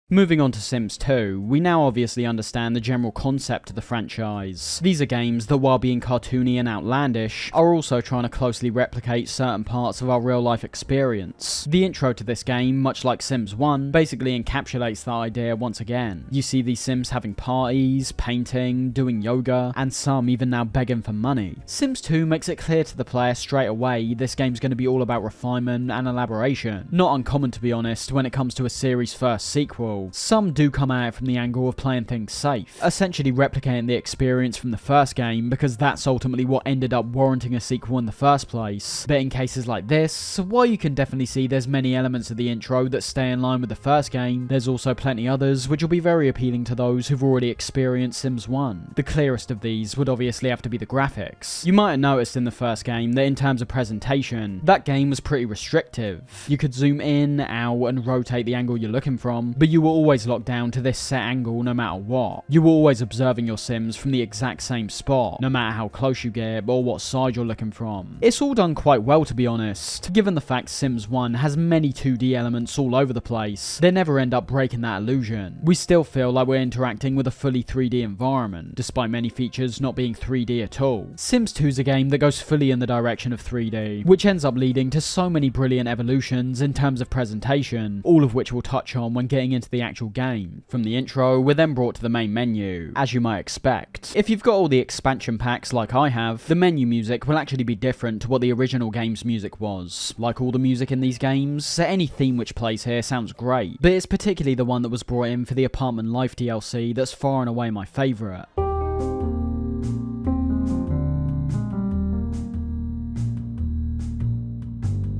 Moving on to Sims 2, we now obviously understand the general concept of the franchise. These are games that, while being cartoony and outlandish, are also trying to closely replicate certain parts of our real-life experience. The intro to this game, much like Sims 1, basically encapsulates that idea once again. You see these Sims having parties, painting, doing yoga, and some even now begging for money. Sims 2 makes it clear to the player straight away this game's going to be all about refinement and elaboration. Not uncommon, to be honest, when it comes to a series' first sequel. Some do come at it from the angle of playing things safe, essentially replicating the experience from the first game because that's ultimately what ended up warranting a sequel in the first place. But in cases like this, while you can definitely see there's many elements of the intro that stay in line with the first game, there's also plenty others which will be very appealing to those who've already experienced Sims 1. The clearest of these would obviously have to be the graphics. You might have noticed in the first game that in terms of presentation, that game was pretty restrictive. You could zoom in, out, and rotate the angle you're looking from, but you were always locked down to this set angle no matter what. You were always observing your Sims from the exact same spot, no matter how close you get or what side you're looking from. It's all done quite well, to be honest. Given the fact Sims 1 has many 2D elements all over the place, they never end up breaking that illusion. We still feel like we're interacting with a fully 3D environment, despite many features not being 3D at all. Sims 2 is a game that goes fully in the direction of 3D, which ends up leading to so many brilliant evolutions in terms of presentation, all of which we'll touch on when getting into the actual game. From the intro, we're then brought to the main menu, as you might expect. If you've got all the expansion packs like I have, the menu music will actually be different to what the original game's music was. Like all the music in these games, any theme which plays here sounds great, but it's particularly the one that was brought in for the Apartment Life DLC that's far and away my favourite.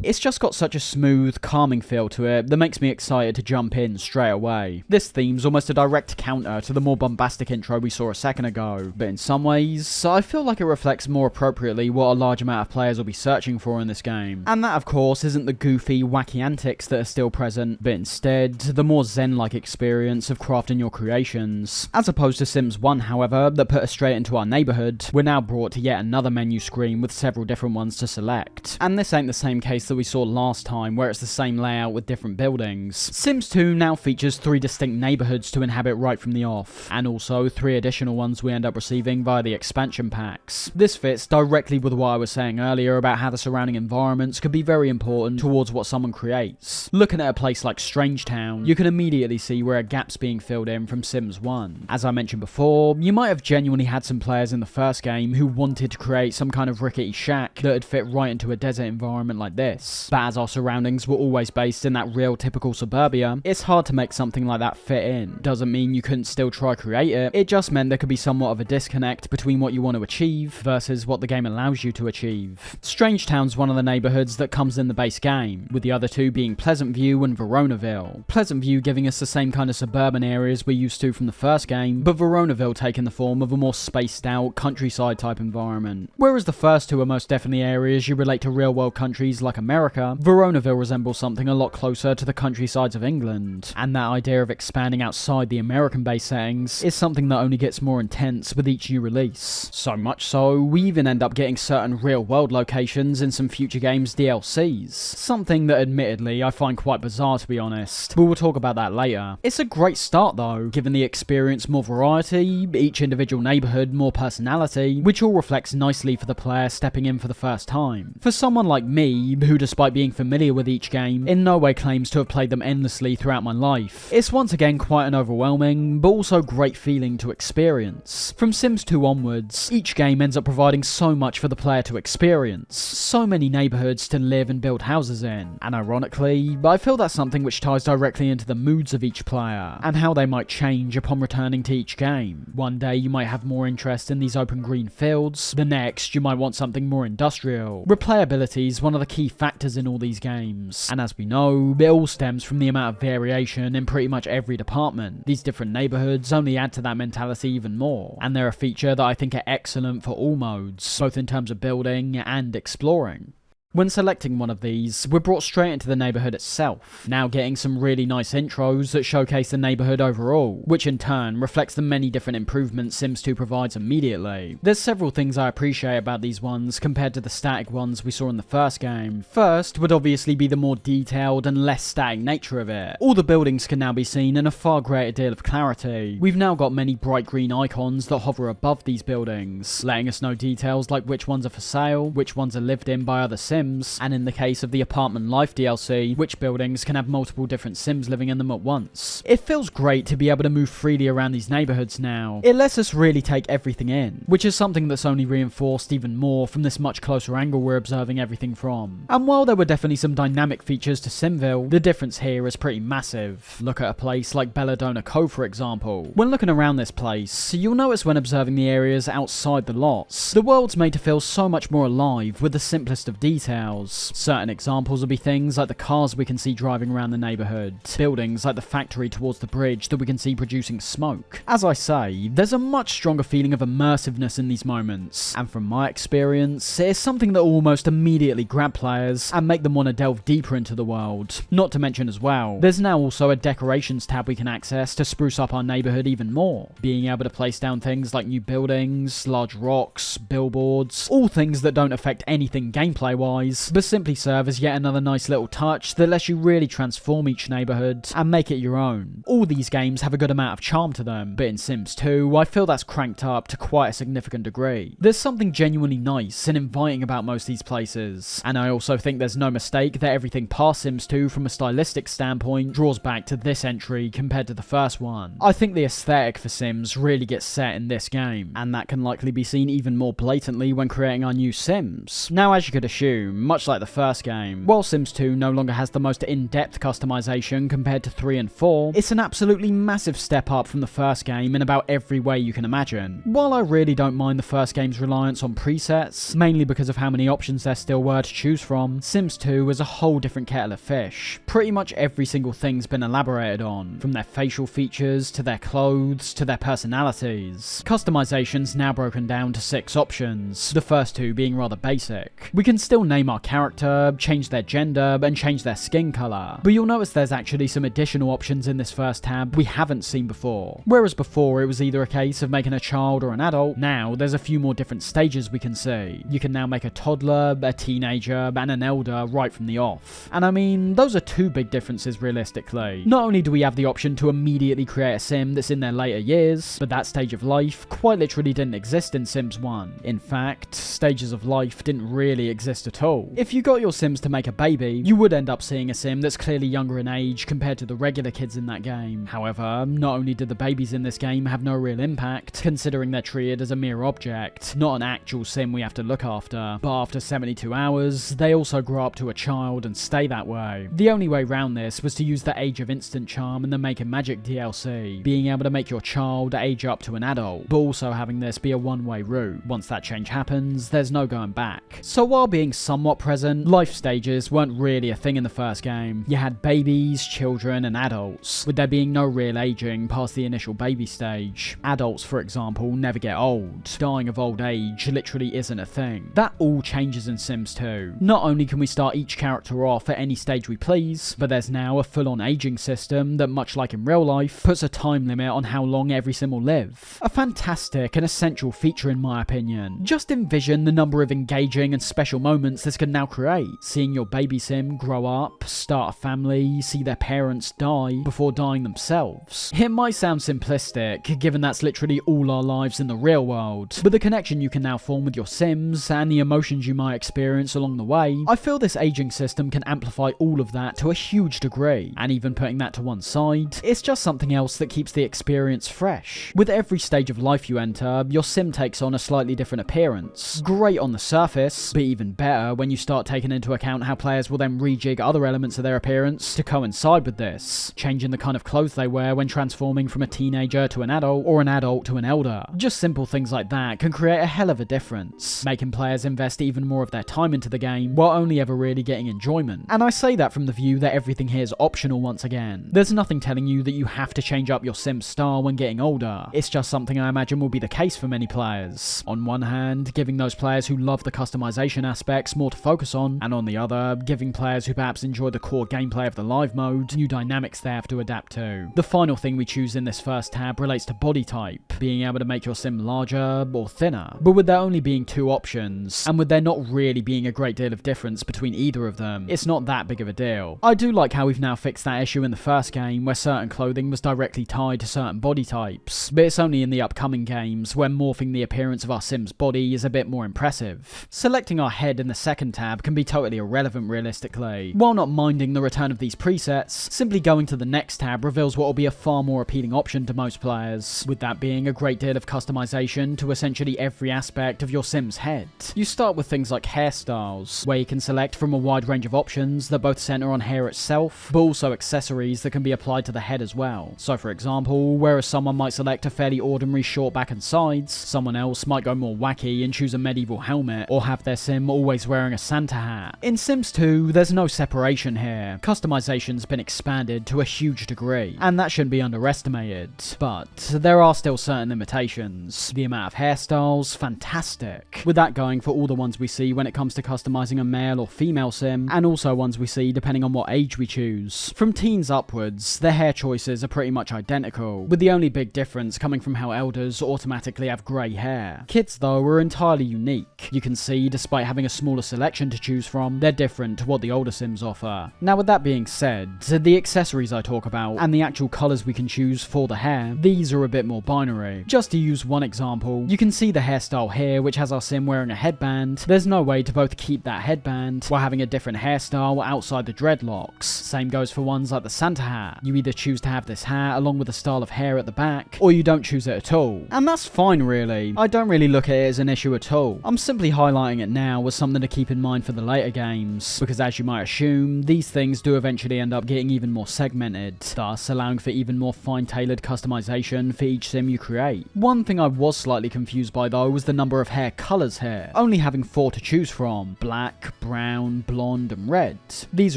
It's just got such a smooth, calming feel to it that makes me excited to jump in straight away. This theme's almost a direct counter to the more bombastic intro we saw a second ago, but in some ways, I feel like it reflects more appropriately what a large amount of players will be searching for in this game. And that, of course, isn't the goofy, wacky antics that are still present, but instead, the more zen-like experience of crafting your creations. As opposed to Sims 1, however, that put us straight into our neighbourhood, we're now brought to yet another menu screen with several different ones to select. And this ain't the same case that we saw last time, where it's the same layout with different buildings. Sims 2 now features 3 distinct neighbourhoods to inhabit right from the off, and also 3 additional ones we end up receiving via the expansion packs. This fits directly with what I was saying earlier about how the surrounding environments could be very important towards what someone creates. Looking at a place like Strangetown, you can immediately see where a gap's being filled in from Sims 1. As I mentioned before, you might have genuinely had some players in the first game who wanted to create some kind of rickety shack that would fit right into a desert environment like this. But as our surroundings were always based in that real typical suburbia, it's hard to make something like that fit in. Doesn't mean you couldn't still try create it, it just meant there could be somewhat of a disconnect between what you want to achieve versus what the game allows you to achieve. Strangetown's one of the neighbourhoods that comes in the base game, with the other 2 being Pleasant View and Veronaville. Pleasant View giving us the same kind of suburban areas we're used to from the first game, but Veronaville taking the form of a more spaced out countryside type environment. Whereas the first 2 are most definitely areas you relate to real world countries like America, Veronaville resembles something a lot closer to the countrysides of England, and that idea of expanding outside the American-based settings is something that only gets more intense with each new release. So much so, we even end up getting certain real-world locations in some future games' DLCs, something that admittedly I find quite bizarre, to be honest, but we'll talk about that later. It's a great start though, giving the experience more variety, each individual neighbourhood more personality, which all reflects nicely for the player stepping in for the first time. For someone like me, who despite being familiar with each game, in no way claims to have played them endlessly throughout my life, it's once again quite an overwhelming, but also great feeling to experience. From Sims 2 onwards, each game ends up providing so much for the player to experience, so many neighbourhoods to live and build houses in, and ironically, I feel that's something which ties directly into the moods of each player, and how they might change upon returning to each game. One day you might have more interest in these open green fields, the next you might want something more industrial. Replayability is one of the key factors in all these games, and as we know, it all stems from the amount of variation in pretty much every department. These different neighbourhoods only add to that mentality even more, and they're a feature that I think are excellent for all modes, both in terms of building and exploring. When selecting one of these, we're brought straight into the neighbourhood itself, now getting some really nice intros that showcase the neighbourhood overall, which in turn reflects the many different improvements Sims 2 provides immediately. There's several things I appreciate about these ones compared to the static ones we saw in the first game. First would obviously be the more detailed and less static nature of it. All the buildings can now be seen in a far greater deal of clarity. We've now got many bright green icons that hover above these buildings, letting us know details like which ones are for sale, which ones are lived in by other Sims, and in the case of the Apartment Life DLC, which buildings can have multiple different Sims living in them at once. It feels great to be able to move freely around these neighbourhoods now. It lets us really take everything in, which is something that's only reinforced even more from this much closer angle we're observing everything from. And while there were definitely some dynamic features to Simville, the difference here is pretty massive. Look at a place like Belladonna Cove, for example. When looking around this place, you'll notice when observing the areas outside the lots, the world's made to feel so much more alive with the simplest of details. Certain examples will be things like the cars we can see driving around the neighbourhood, buildings like the factory towards the bridge that we can see producing smoke. As I say, there's a much stronger feeling of immersiveness in these moments, and from my experience, it's something that will almost immediately grab players and make them want to delve deeper into the world. Not to mention as well, there's now also a decorations tab we can access to spruce up our neighbourhood even more, being able to place down things like new buildings, large rocks, billboards, all things that don't affect anything gameplay wise, but simply serve as yet another nice little touch that lets you really transform each neighbourhood and make it your own. All these games have a good amount of charm to them, but in Sims 2, I feel that's cranked up to quite a significant degree. There's something genuinely nice and inviting about most of these places, and I also think there's no mistake that everything past Sims 2 from a stylistic standpoint draws back to this entry compared to the first one. I think the aesthetic for Sims really gets set in this game, and that can likely be seen even more blatantly when creating our new Sims. Now, as you could assume, much like the first game, while Sims 2 no longer has the most in-depth customization compared to 3 and 4, it's an absolutely massive step up from the first game in about every way you can imagine. While I really don't mind the first game's reliance on presets, mainly because of how many options there still were to choose from, Sims 2 is a whole different kettle of fish. Pretty much every single thing's been elaborated on, from their facial features, to their clothes, to their personalities. Customization's now broken down to 6 options, the first 2 being rather basic. We can still name our character, change their gender, and change their skin colour, but you'll notice there's actually some additional options in this first tab we haven't seen before. Whereas before it was either a case of making a child or an adult, now there's a few more different stages we can see. You can now make a toddler, a teenager, and an elder right from the off. And I mean, those are 2 big differences realistically. Not only do we have the option to immediately create a sim that's in their later years, but that stage of life quite literally didn't exist in Sims 1. In fact, stages of life didn't really exist at all. If you got your Sims to make a baby, you would end up seeing a sim that's clearly younger in age compared to the regular kids in that game. However, not only did the babies in this game have no real impact, considering they're treated as a mere object, not an actual sim we have to look after, but after 72 hours, they also grow up to a child and stay that way. The only way around this was to use the Age of Instant charm in the Make a Magic DLC, being able to make your child age up to an adult, but also having this be a one-way route. Once that change happens, there's no going back. So while being somewhat present, life stages weren't really a thing in the first game. You had babies, children, and adults, with there being no real aging past the initial baby stage. Adults, for example, never get old. Dying of old age literally isn't a thing. That all changes in Sims 2. Not only can we start each character off at any stage we please, but there's now a full-on aging system that, much like in real life, puts a time limit on how long every sim will live. A fantastic and essential feature in my opinion. Just envision the number of engaging and special moments this can now create. Seeing your baby sim grow up, start a family, see their parents die before dying themselves. It might sound simplistic, given that's literally all our lives in the real world, but the connection you can now form with your Sims and the emotions you might experience along the way, I feel this aging system can amplify all of that to a huge degree. And even putting that to one side, it's just something else that keeps the experience fresh. With every stage of life you enter, your sim takes on a slightly different appearance. Great on the surface, but even better when you start taking into account how players will then rejig other elements of their appearance to coincide with this, changing the kind of clothes they wear when transforming from a teenager to an adult or an adult to an elder. Just simple things like that can create a hell of a difference, making players invest even more of their time into the game while only ever really getting enjoyment. And I say that from the view that everything here is optional once again. There's nothing telling you that you have to change up your Sim's style when getting older. It's just something I imagine will be the case for many players. On one hand, giving those players who love the customization aspects more more to focus on, and on the other, giving players who perhaps enjoy the core gameplay of the live mode new dynamics they have to adapt to. The final thing we choose in this first tab relates to body type, being able to make your sim larger or thinner. But with there only being two options, and with there not really being a great deal of difference between either of them, it's not that big of a deal. I do like how we've now fixed that issue in the first game where certain clothing was directly tied to certain body types, but it's only in the upcoming games where morphing the appearance of our sim's body is a bit more impressive. Selecting our head in the second tab can be totally irrelevant realistically. While not minding the return of these presets, simply going to the next tab reveals what will be a far more appealing option to most players, with that being a great deal of customization to essentially every aspect of your sim's head. You start with things like hairstyles, where you can select from a wide range of options that both center on hair itself, but also accessories that can be applied to the head as well. So for example, whereas someone might select a fairly ordinary short back and sides, someone else might go more wacky and choose a medieval helmet, or have their sim always wearing a Santa hat. In Sims 2, there's no separation here. Customization's been expanded to a huge degree, and that shouldn't be underestimated, but there are still certain limitations. The amount of hairstyles, fantastic, with that going for all the ones we see when it comes to customizing a male or female sim, and also ones we see depending on what age we choose. From teens upwards, their hair choices are pretty much identical, with the only big difference coming from how elders automatically have grey hair. Kids though are entirely unique. You can see, despite having a smaller selection to choose from, they're different to what the older sims offer. Now with that being said, the accessories I talk about, and the actual colours we can choose for the hair, these are a bit more binary. Just to use one example, you can see the hairstyle here which has our sim wearing a headband. There's no way to both keep that headband while having a different hairstyle outside the dreadlocks. Same goes for ones like the Santa hat. You either choose to have this hat along with a style of hair at the back, or you don't choose it at all. And that's fine really. I don't really look at it as an issue at all. I'm simply highlighting it now as something to keep in mind for the later games, because as you might assume, these things do eventually end up getting even more segmented, thus allowing for even more fine-tailored customization for each sim you create. One thing I was slightly confused by though was the number of hair colours here, only having 4 to choose from: black, brown, blonde and red. These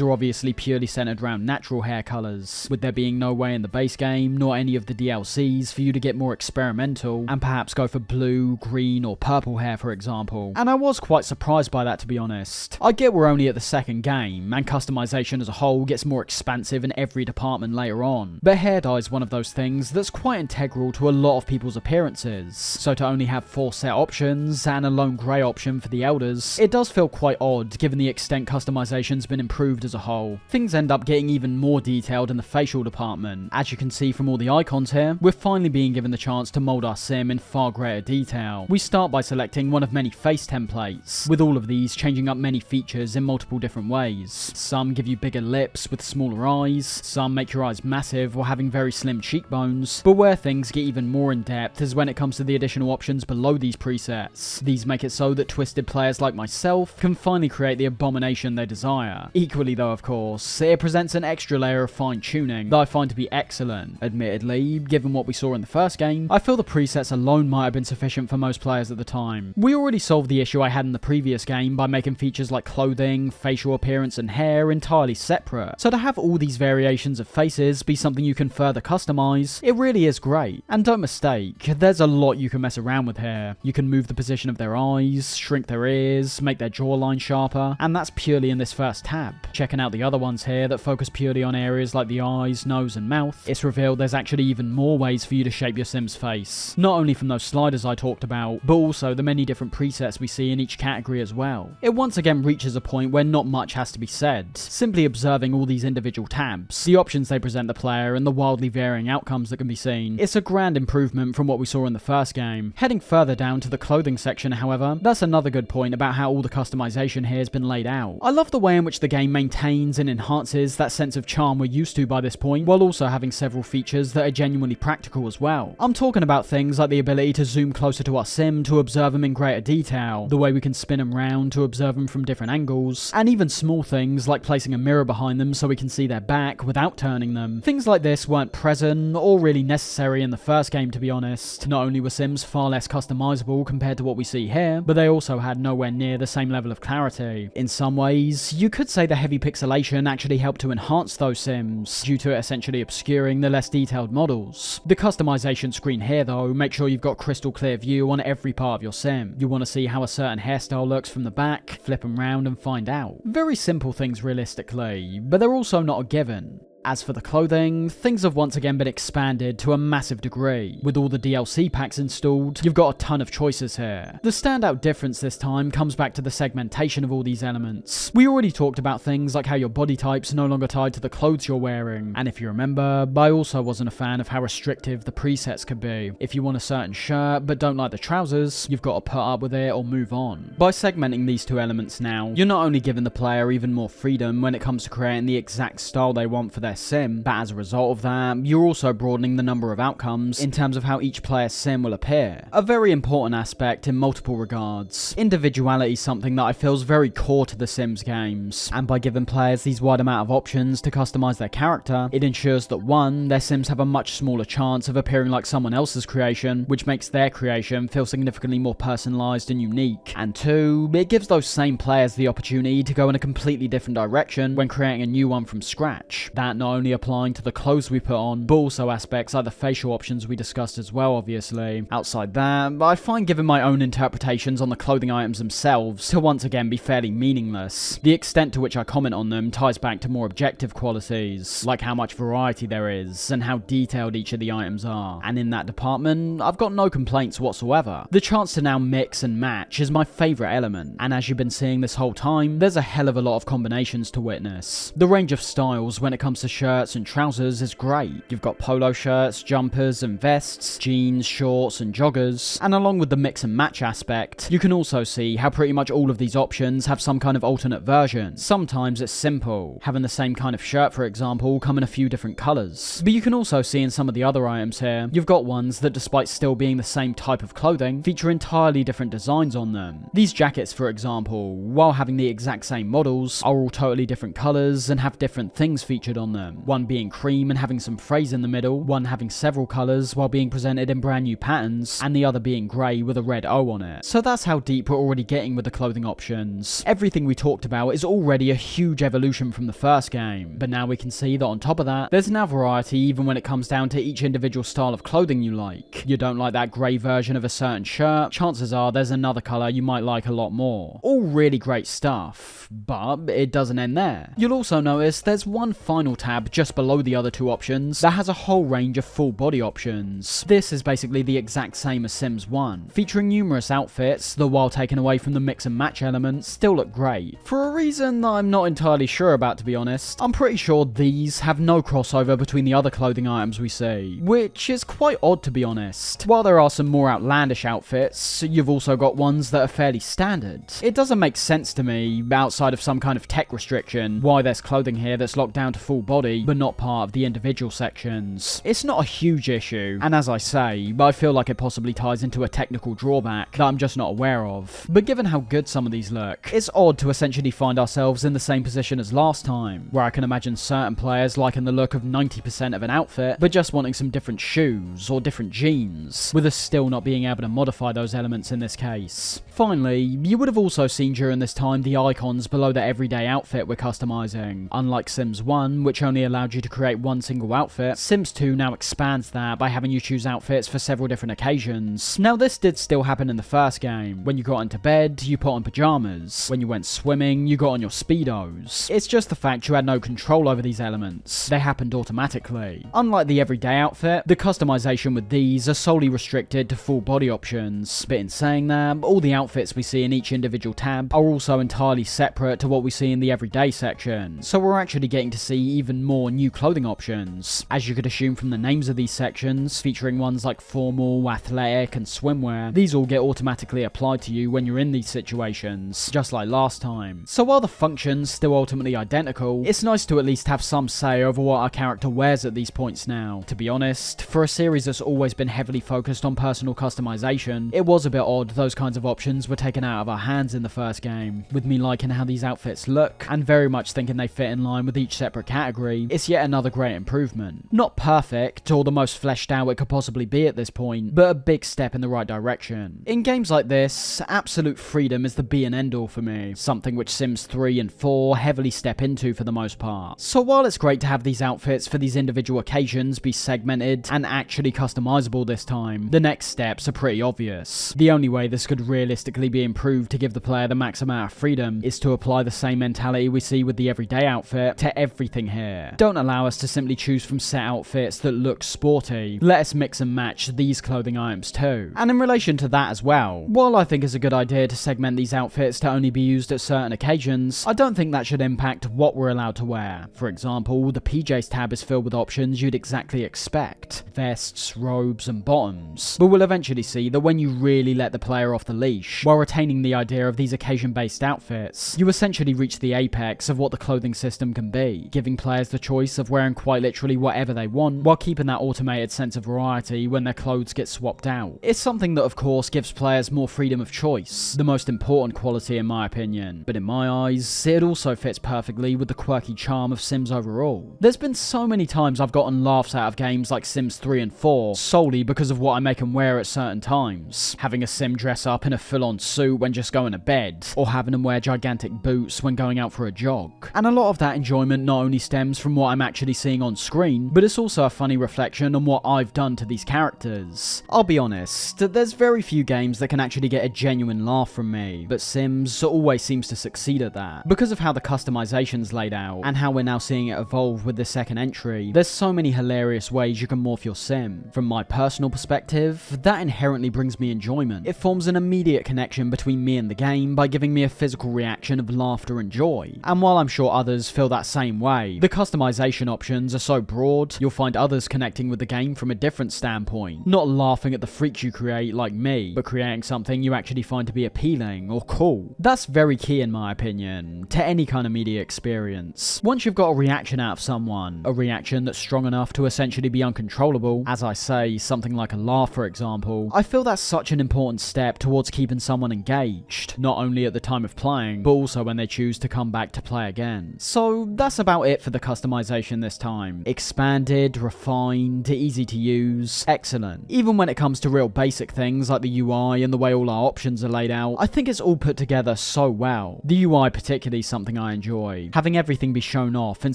are obviously purely centered around natural hair colours, with there being no way in the base game, nor any of the DLCs, for you to get more experimental and perhaps go for blue, green or purple hair for example. And I was quite surprised by that, to be honest. I get we're only at the second game, and customization as a whole gets more expansive in every department later on, but hair dye is one of those things that's quite integral to a lot of people's appearances, so to only have 4 set options and a lone grey option for the elders, it does feel quite odd given the extent customization's been improved as a whole. Things end up getting even more detailed in the facial department. As you can see from all the icons here, we're finally being given the chance to mould our sim in far greater detail. We start by selecting one of many face templates, with all of these changing up many features in multiple different ways. Some give you bigger lips with smaller eyes, some make your eyes massive while having very slim cheekbones, but where things get even more in depth is when it comes to the additional options below these presets. These make it so that twisted players like myself can finally create the abomination they desire. Equally though, of course, it presents an extra layer of fine tuning that I find to be excellent. Admittedly, given what we saw in the first game, I feel the presets alone might have been sufficient for most players at the time. We already solved the issue I had in the previous game by making features like clothing, facial appearance and hair entirely separate, so to have all these variations of faces be something you can further customize, it really is great. And don't mistake, there's a lot you can mess around with here. You can move the position of their eyes, shrink their ears, make their jawline sharper, and that's purely in this first tab. Checking out the other ones here that focus purely on areas like the eyes, nose and mouth, it's revealed there's actually even more ways for you to shape your sim's face. Not only from those sliders I talked about, but also the many different presets we see in each category as well. It once again reaches a point where not much has to be said. Simply observing all these individual tabs, the options they present the player and the wildly varying outcomes that can be seen, it's a grand improvement from what we saw in the first game. Heading further down to the clothing section however, that's another good point about how all the customization here has been laid out. I love the way in which the game maintains and enhances that sense of charm we're used to by this point, while also having several features that are genuinely practical as well. I'm talking about things like the ability to zoom closer to our sim to observe them in greater detail, the way we can spin them round to observe them from different angles, and even small things like placing a mirror behind them so we can see their back without turning them. Things like this weren't present or really necessary in the first game, to be honest. Not only were sims far less customizable compared to what we see here, but they also had nowhere near the same level of clarity. In some ways, you could say the heavy pixelation actually helped to enhance those sims, due to it essentially obscuring the less detailed models. The customization screen here though, make sure you've got crystal clear view on every part of your sim. You want to see how a certain hairstyle looks from the back, back, flip them round and find out. Very simple things realistically, but they're also not a given. As for the clothing, things have once again been expanded to a massive degree. With all the DLC packs installed, you've got a ton of choices here. The standout difference this time comes back to the segmentation of all these elements. We already talked about things like how your body type's no longer tied to the clothes you're wearing, and if you remember, I also wasn't a fan of how restrictive the presets could be. If you want a certain shirt but don't like the trousers, you've got to put up with it or move on. By segmenting these two elements now, you're not only giving the player even more freedom when it comes to creating the exact style they want for their sim, but as a result of that, you're also broadening the number of outcomes in terms of how each player's sim will appear. A very important aspect in multiple regards. Individuality is something that I feel is very core to the Sims games, and by giving players these wide amount of options to customize their character, it ensures that 1, their sims have a much smaller chance of appearing like someone else's creation, which makes their creation feel significantly more personalized and unique, and 2, it gives those same players the opportunity to go in a completely different direction when creating a new one from scratch. That not only applying to the clothes we put on, but also aspects like the facial options we discussed as well, obviously. Outside that, I find giving my own interpretations on the clothing items themselves to once again be fairly meaningless. The extent to which I comment on them ties back to more objective qualities, like how much variety there is, and how detailed each of the items are. And in that department, I've got no complaints whatsoever. The chance to now mix and match is my favourite element, and as you've been seeing this whole time, there's a hell of a lot of combinations to witness. The range of styles when it comes to shirts and trousers is great. You've got polo shirts, jumpers and vests, jeans, shorts and joggers, and along with the mix and match aspect, you can also see how pretty much all of these options have some kind of alternate version. Sometimes it's simple, having the same kind of shirt for example come in a few different colours, but you can also see in some of the other items here, you've got ones that despite still being the same type of clothing, feature entirely different designs on them. These jackets for example, while having the exact same models, are all totally different colours and have different things featured on them. One being cream and having some phrase in the middle, one having several colours while being presented in brand new patterns, and the other being grey with a red O on it. So that's how deep we're already getting with the clothing options. Everything we talked about is already a huge evolution from the first game, but now we can see that on top of that, there's now variety even when it comes down to each individual style of clothing you like. You don't like that grey version of a certain shirt, chances are there's another colour you might like a lot more. All really great stuff, but it doesn't end there. You'll also notice there's one final tab just below the other two options that has a whole range of full body options. This is basically the exact same as Sims 1, featuring numerous outfits that while taken away from the mix and match elements still look great. For a reason that I'm not entirely sure about to be honest, I'm pretty sure these have no crossover between the other clothing items we see, which is quite odd to be honest. While there are some more outlandish outfits, you've also got ones that are fairly standard. It doesn't make sense to me, outside of some kind of tech restriction, why there's clothing here that's locked down to full body, but not part of the individual sections. It's not a huge issue, and as I say, I feel like it possibly ties into a technical drawback that I'm just not aware of. But given how good some of these look, it's odd to essentially find ourselves in the same position as last time, where I can imagine certain players liking the look of 90% of an outfit, but just wanting some different shoes or different jeans, with us still not being able to modify those elements in this case. Finally, you would have also seen during this time the icons below the everyday outfit we're customizing. Unlike Sims 1, which only allowed you to create one single outfit, Sims 2 now expands that by having you choose outfits for several different occasions. Now this did still happen in the first game. When you got into bed, you put on pajamas. When you went swimming, you got on your speedos. It's just the fact you had no control over these elements. They happened automatically. Unlike the everyday outfit, the customization with these are solely restricted to full body options. But in saying that, all the outfits we see in each individual tab are also entirely separate to what we see in the everyday section. So we're actually getting to see even more new clothing options. As you could assume from the names of these sections, featuring ones like formal, athletic, and swimwear, these all get automatically applied to you when you're in these situations, just like last time. So while the function's still ultimately identical, it's nice to at least have some say over what our character wears at these points now. To be honest, for a series that's always been heavily focused on personal customization, it was a bit odd those kinds of options were taken out of our hands in the first game, with me liking how these outfits look, and very much thinking they fit in line with each separate category entry, it's yet another great improvement. Not perfect, or the most fleshed out it could possibly be at this point, but a big step in the right direction. In games like this, absolute freedom is the be and end all for me, something which Sims 3 and 4 heavily step into for the most part. So while it's great to have these outfits for these individual occasions be segmented and actually customizable this time, the next steps are pretty obvious. The only way this could realistically be improved to give the player the max amount of freedom is to apply the same mentality we see with the everyday outfit to everything here. Don't allow us to simply choose from set outfits that look sporty. Let us mix and match these clothing items too. And in relation to that as well, while I think it's a good idea to segment these outfits to only be used at certain occasions, I don't think that should impact what we're allowed to wear. For example, the PJs tab is filled with options you'd exactly expect: vests, robes, and bottoms. But we'll eventually see that when you really let the player off the leash, while retaining the idea of these occasion-based outfits, you essentially reach the apex of what the clothing system can be, giving players the choice of wearing quite literally whatever they want, while keeping that automated sense of variety when their clothes get swapped out. It's something that of course gives players more freedom of choice, the most important quality in my opinion, but in my eyes, it also fits perfectly with the quirky charm of Sims overall. There's been so many times I've gotten laughs out of games like Sims 3 and 4, solely because of what I make them wear at certain times. Having a Sim dress up in a full-on suit when just going to bed, or having them wear gigantic boots when going out for a jog. And a lot of that enjoyment not only stems from what I'm actually seeing on screen, but it's also a funny reflection on what I've done to these characters. I'll be honest, there's very few games that can actually get a genuine laugh from me, but Sims always seems to succeed at that. Because of how the customization's laid out, and how we're now seeing it evolve with this second entry, there's so many hilarious ways you can morph your Sim. From my personal perspective, that inherently brings me enjoyment. It forms an immediate connection between me and the game by giving me a physical reaction of laughter and joy. And while I'm sure others feel that same way, the customization options are so broad, you'll find others connecting with the game from a different standpoint. Not laughing at the freaks you create like me, but creating something you actually find to be appealing or cool. That's very key in my opinion, to any kind of media experience. Once you've got a reaction out of someone, a reaction that's strong enough to essentially be uncontrollable, as I say, something like a laugh for example, I feel that's such an important step towards keeping someone engaged, not only at the time of playing, but also when they choose to come back to play again. So that's about it for the customization this time. Expanded, refined, easy to use, excellent. Even when it comes to real basic things like the UI and the way all our options are laid out, I think it's all put together so well. The UI particularly is something I enjoy, having everything be shown off in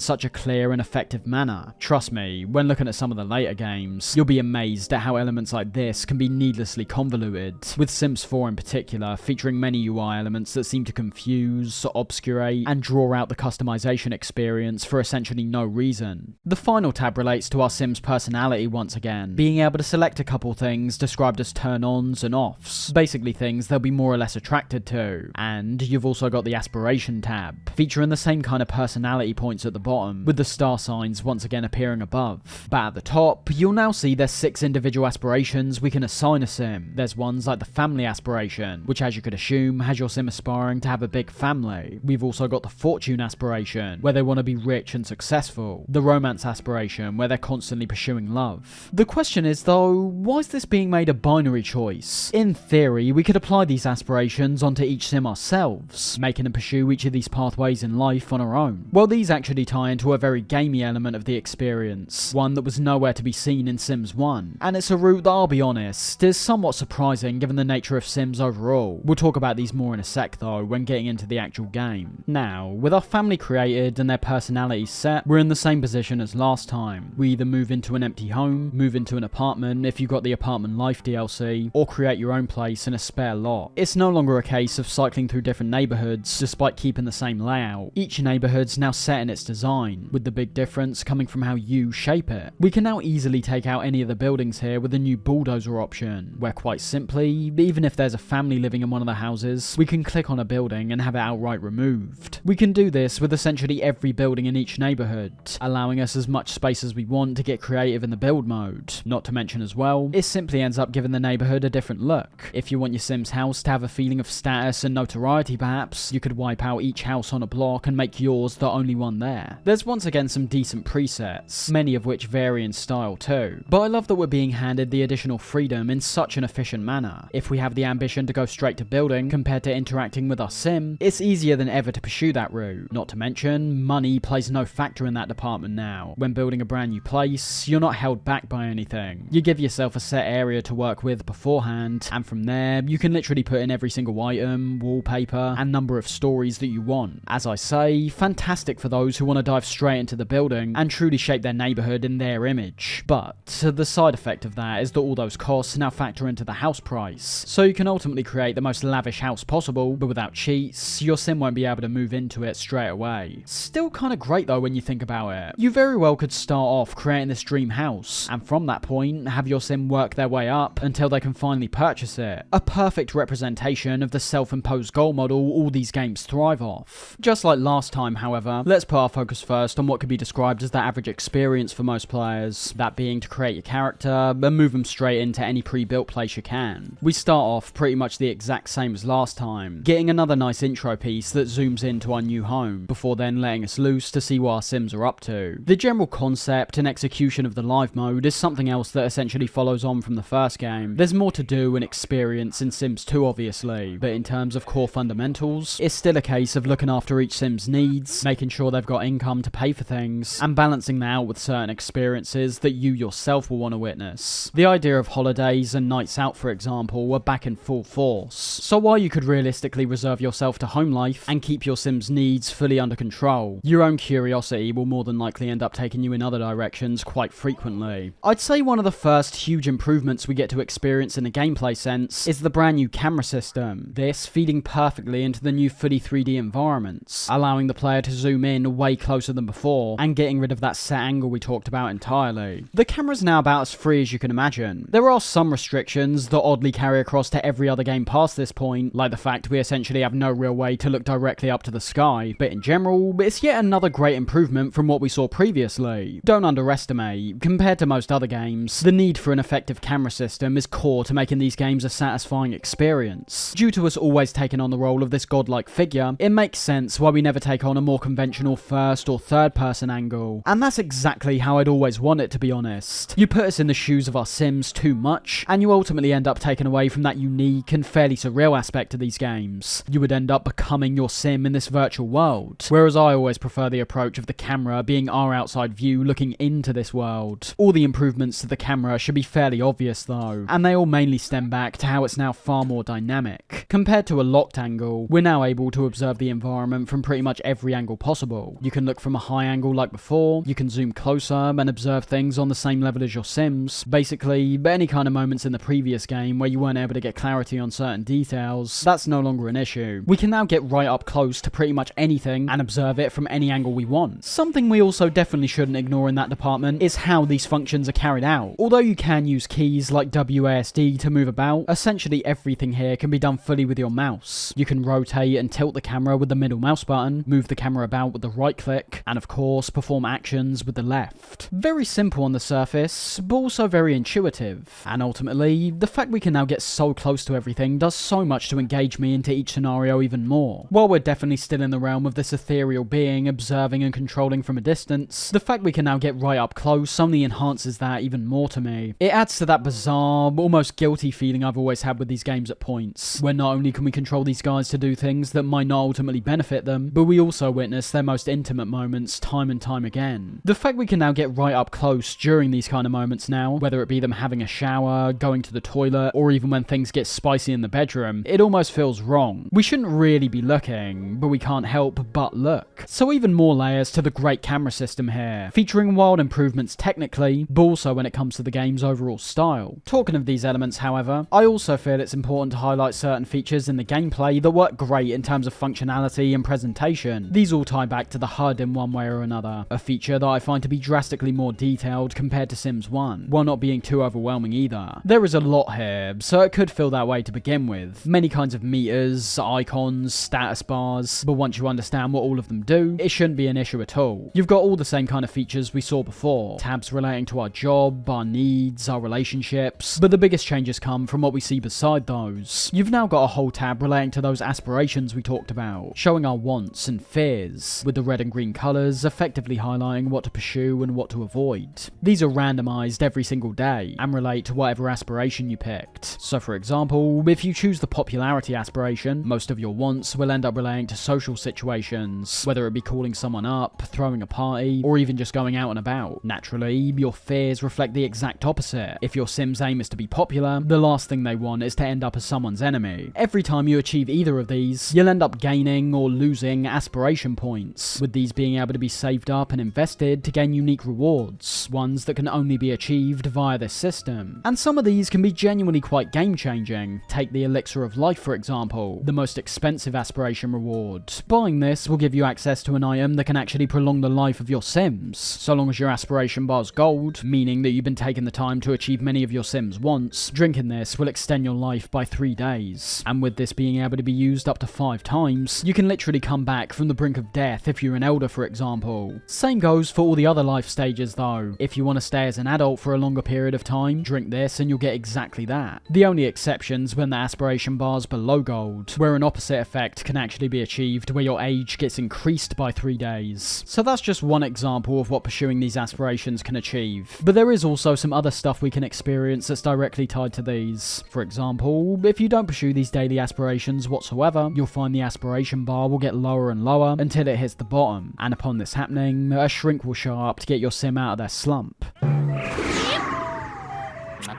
such a clear and effective manner. Trust me, when looking at some of the later games, you'll be amazed at how elements like this can be needlessly convoluted, with Sims 4 in particular featuring many UI elements that seem to confuse, obscurate, and draw out the customization experience for essentially no reason. The final tab relates to our Sim's personality once again, being able to select a couple things described as turn-ons and offs, basically things they'll be more or less attracted to. And you've also got the aspiration tab, featuring the same kind of personality points at the bottom, with the star signs once again appearing above. But at the top, you'll now see there's 6 individual aspirations we can assign a Sim. There's ones like the family aspiration, which as you could assume has your Sim aspiring to have a big family. We've also got the fortune aspiration, where they want to be rich and successful. The romance aspiration, where they're constantly pursuing love. The question is though, why is this being made a binary choice? In theory, we could apply these aspirations onto each Sim ourselves, making them pursue each of these pathways in life on our own. Well, these actually tie into a very gamey element of the experience, one that was nowhere to be seen in Sims 1, and it's a route that, I'll be honest, is somewhat surprising given the nature of Sims overall. We'll talk about these more in a sec though, when getting into the actual game. Now, with our family created and their personalities set, we're in the same position as last time. We either move into an empty home, move into an apartment if you've got the Apartment Life DLC, or create your own place in a spare lot. It's no longer a case of cycling through different neighbourhoods despite keeping the same layout. Each neighbourhood's now set in its design, with the big difference coming from how you shape it. We can now easily take out any of the buildings here with the new bulldozer option, where quite simply, even if there's a family living in one of the houses, we can click on a building and have it outright removed. We can do this with essentially every building in each neighbourhood, allowing us as much space as we want to get creative in the build mode. Not to mention as well, it simply ends up giving the neighbourhood a different look. If you want your Sim's house to have a feeling of status and notoriety perhaps, you could wipe out each house on a block and make yours the only one there. There's once again some decent presets, many of which vary in style too, but I love that we're being handed the additional freedom in such an efficient manner. If we have the ambition to go straight to building compared to interacting with our Sim, it's easier than ever to pursue that route. Not to mention, money plays no factor in that department now. When building a brand new place, you're not held back by anything. You give yourself a set area to work with beforehand, and from there, you can literally put in every single item, wallpaper, and number of stories that you want. As I say, fantastic for those who want to dive straight into the building and truly shape their neighborhood in their image. But the side effect of that is that all those costs now factor into the house price, so you can ultimately create the most lavish house possible, but without cheats, your sim won't be able to move into it straight away. Still kind of great though when you think about it. You very well could start off creating this dream house, and from that point, have your sim work their way up until they can finally purchase it. A perfect representation of the self-imposed goal model all these games thrive off. Just like last time, however, let's put our focus first on what could be described as the average experience for most players, that being to create your character and move them straight into any pre-built place you can. We start off pretty much the exact same as last time, getting another nice intro piece that zooms into our new home, before then letting us loose to see what our sims are up to. The general concept and execution of the live mode is something else that essentially follows on from the first game. There's more to do and experience in Sims 2 obviously, but in terms of core fundamentals, it's still a case of looking after each sim's needs, making sure they've got income to pay for things, and balancing that out with certain experiences that you yourself will want to witness. The idea of holidays and nights out, for example, were back in full force, so while you could realistically reserve yourself to home life and keep your sim's needs fully under control, your own curiosity will more than likely end up taking you in other directions quite frequently. I'd say one of the first huge improvements we get to experience in a gameplay sense is the brand new camera system, this feeding perfectly into the new fully 3D environments, allowing the player to zoom in way closer than before and getting rid of that set angle we talked about entirely. The camera's now about as free as you can imagine. There are some restrictions that oddly carry across to every other game past this point, like the fact we essentially have no real way to look directly up to the sky, but in general, it's yet another great improvement from what we saw previously. Don't underestimate, compared to most other games, the need for an effective camera system is core to making these games a satisfying experience. Due to us always taking on the role of this godlike figure, it makes sense why we never take on a more conventional first or third person angle, and that's exactly how I'd always want it, to be honest. You put us in the shoes of our sims too much, and you ultimately end up taken away from that unique and fairly surreal aspect of these games. You would end up becoming your sim in this virtual world, whereas I always prefer the approach of the camera being our outside view looking into this world. All the improvements to the camera should be fairly obvious though, and they all mainly stem back to how it's now far more dynamic. Compared to a locked angle, we're now able to observe the environment from pretty much every angle possible. You can look from a high angle like before, you can zoom closer and observe things on the same level as your sims. Basically, any kind of moments in the previous game where you weren't able to get clarity on certain details, that's no longer an issue. We can now get right up close to pretty much anything and observe it from any angle we want. Something we also definitely shouldn't ignore in that department is how these functions are carried out. Although you can use keys like WASD to move about, essentially everything here can be done fully with your mouse. You can rotate and tilt the camera with the middle mouse button, move the camera about with the right click, and of course perform actions with the left. Very simple on the surface, but also very intuitive. And ultimately, the fact we can now get so close to everything does so much to engage me into each scenario even more. While we're definitely still in the realm of this ethereal being observing and controlling from a distance, the fact we can now get right up close only enhances that even more to me. It adds to that bizarre, almost guilty feeling I've always had with these games at points, where not only can we control these guys to do things that might not ultimately benefit them, but we also witness their most intimate moments time and time again. The fact we can now get right up close during these kind of moments now, whether it be them having a shower, going to the toilet, or even when things get spicy in the bedroom, it almost feels wrong. We shouldn't really be looking, but we can't help but look. So even more layers to the great camera system here, featuring wild improvements technically, but also when it comes to the game's overall style. Talking of these elements, however, I also feel it's important to highlight certain features in the gameplay that work great in terms of functionality and presentation. These all tie back to the HUD in one way or another, a feature that I find to be drastically more detailed compared to Sims 1, while not being too overwhelming either. There is a lot here, so it could feel that way to begin with. Many kinds of meters, icons, status bars, but once you understand what all of them do, it shouldn't be an issue at all. You've got all the same kind of features we saw before, tabs relating to our job, our needs, our relationships, but the biggest changes come from what we see beside those. You've now got a whole tab relating to those aspirations we talked about, showing our wants and fears, with the red and green colours effectively highlighting what to pursue and what to avoid. These are randomised every single day, and relate to whatever aspiration you picked. So for example, if you choose the popularity aspiration, most of your wants will end up relating to social situations, whether it be calling someone up, up, throwing a party, or even just going out and about. Naturally, your fears reflect the exact opposite. If your Sim's aim is to be popular, the last thing they want is to end up as someone's enemy. Every time you achieve either of these, you'll end up gaining or losing aspiration points, with these being able to be saved up and invested to gain unique rewards, ones that can only be achieved via this system. And some of these can be genuinely quite game-changing. Take the Elixir of Life for example, the most expensive aspiration reward. Buying this will give you access to an item that can actually prolong the life of your Sims, so long as your aspiration bar's gold, meaning that you've been taking the time to achieve many of your Sims once. Drinking this will extend your life by 3 days, and with this being able to be used up to 5 times, you can literally come back from the brink of death if you're an elder for example. Same goes for all the other life stages though. If you want to stay as an adult for a longer period of time, drink this and you'll get exactly that. The only exceptions when the aspiration bar's below gold, where an opposite effect can actually be achieved where your age gets increased by 3 days. So that's just one example of what pursuing these aspirations can achieve. But there is also some other stuff we can experience that's directly tied to these. For example, if you don't pursue these daily aspirations whatsoever, you'll find the aspiration bar will get lower and lower until it hits the bottom, and upon this happening, a shrink will show up to get your Sim out of their slump. That's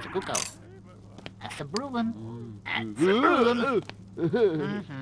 a good go. That's a brewin'. That's a brewin'.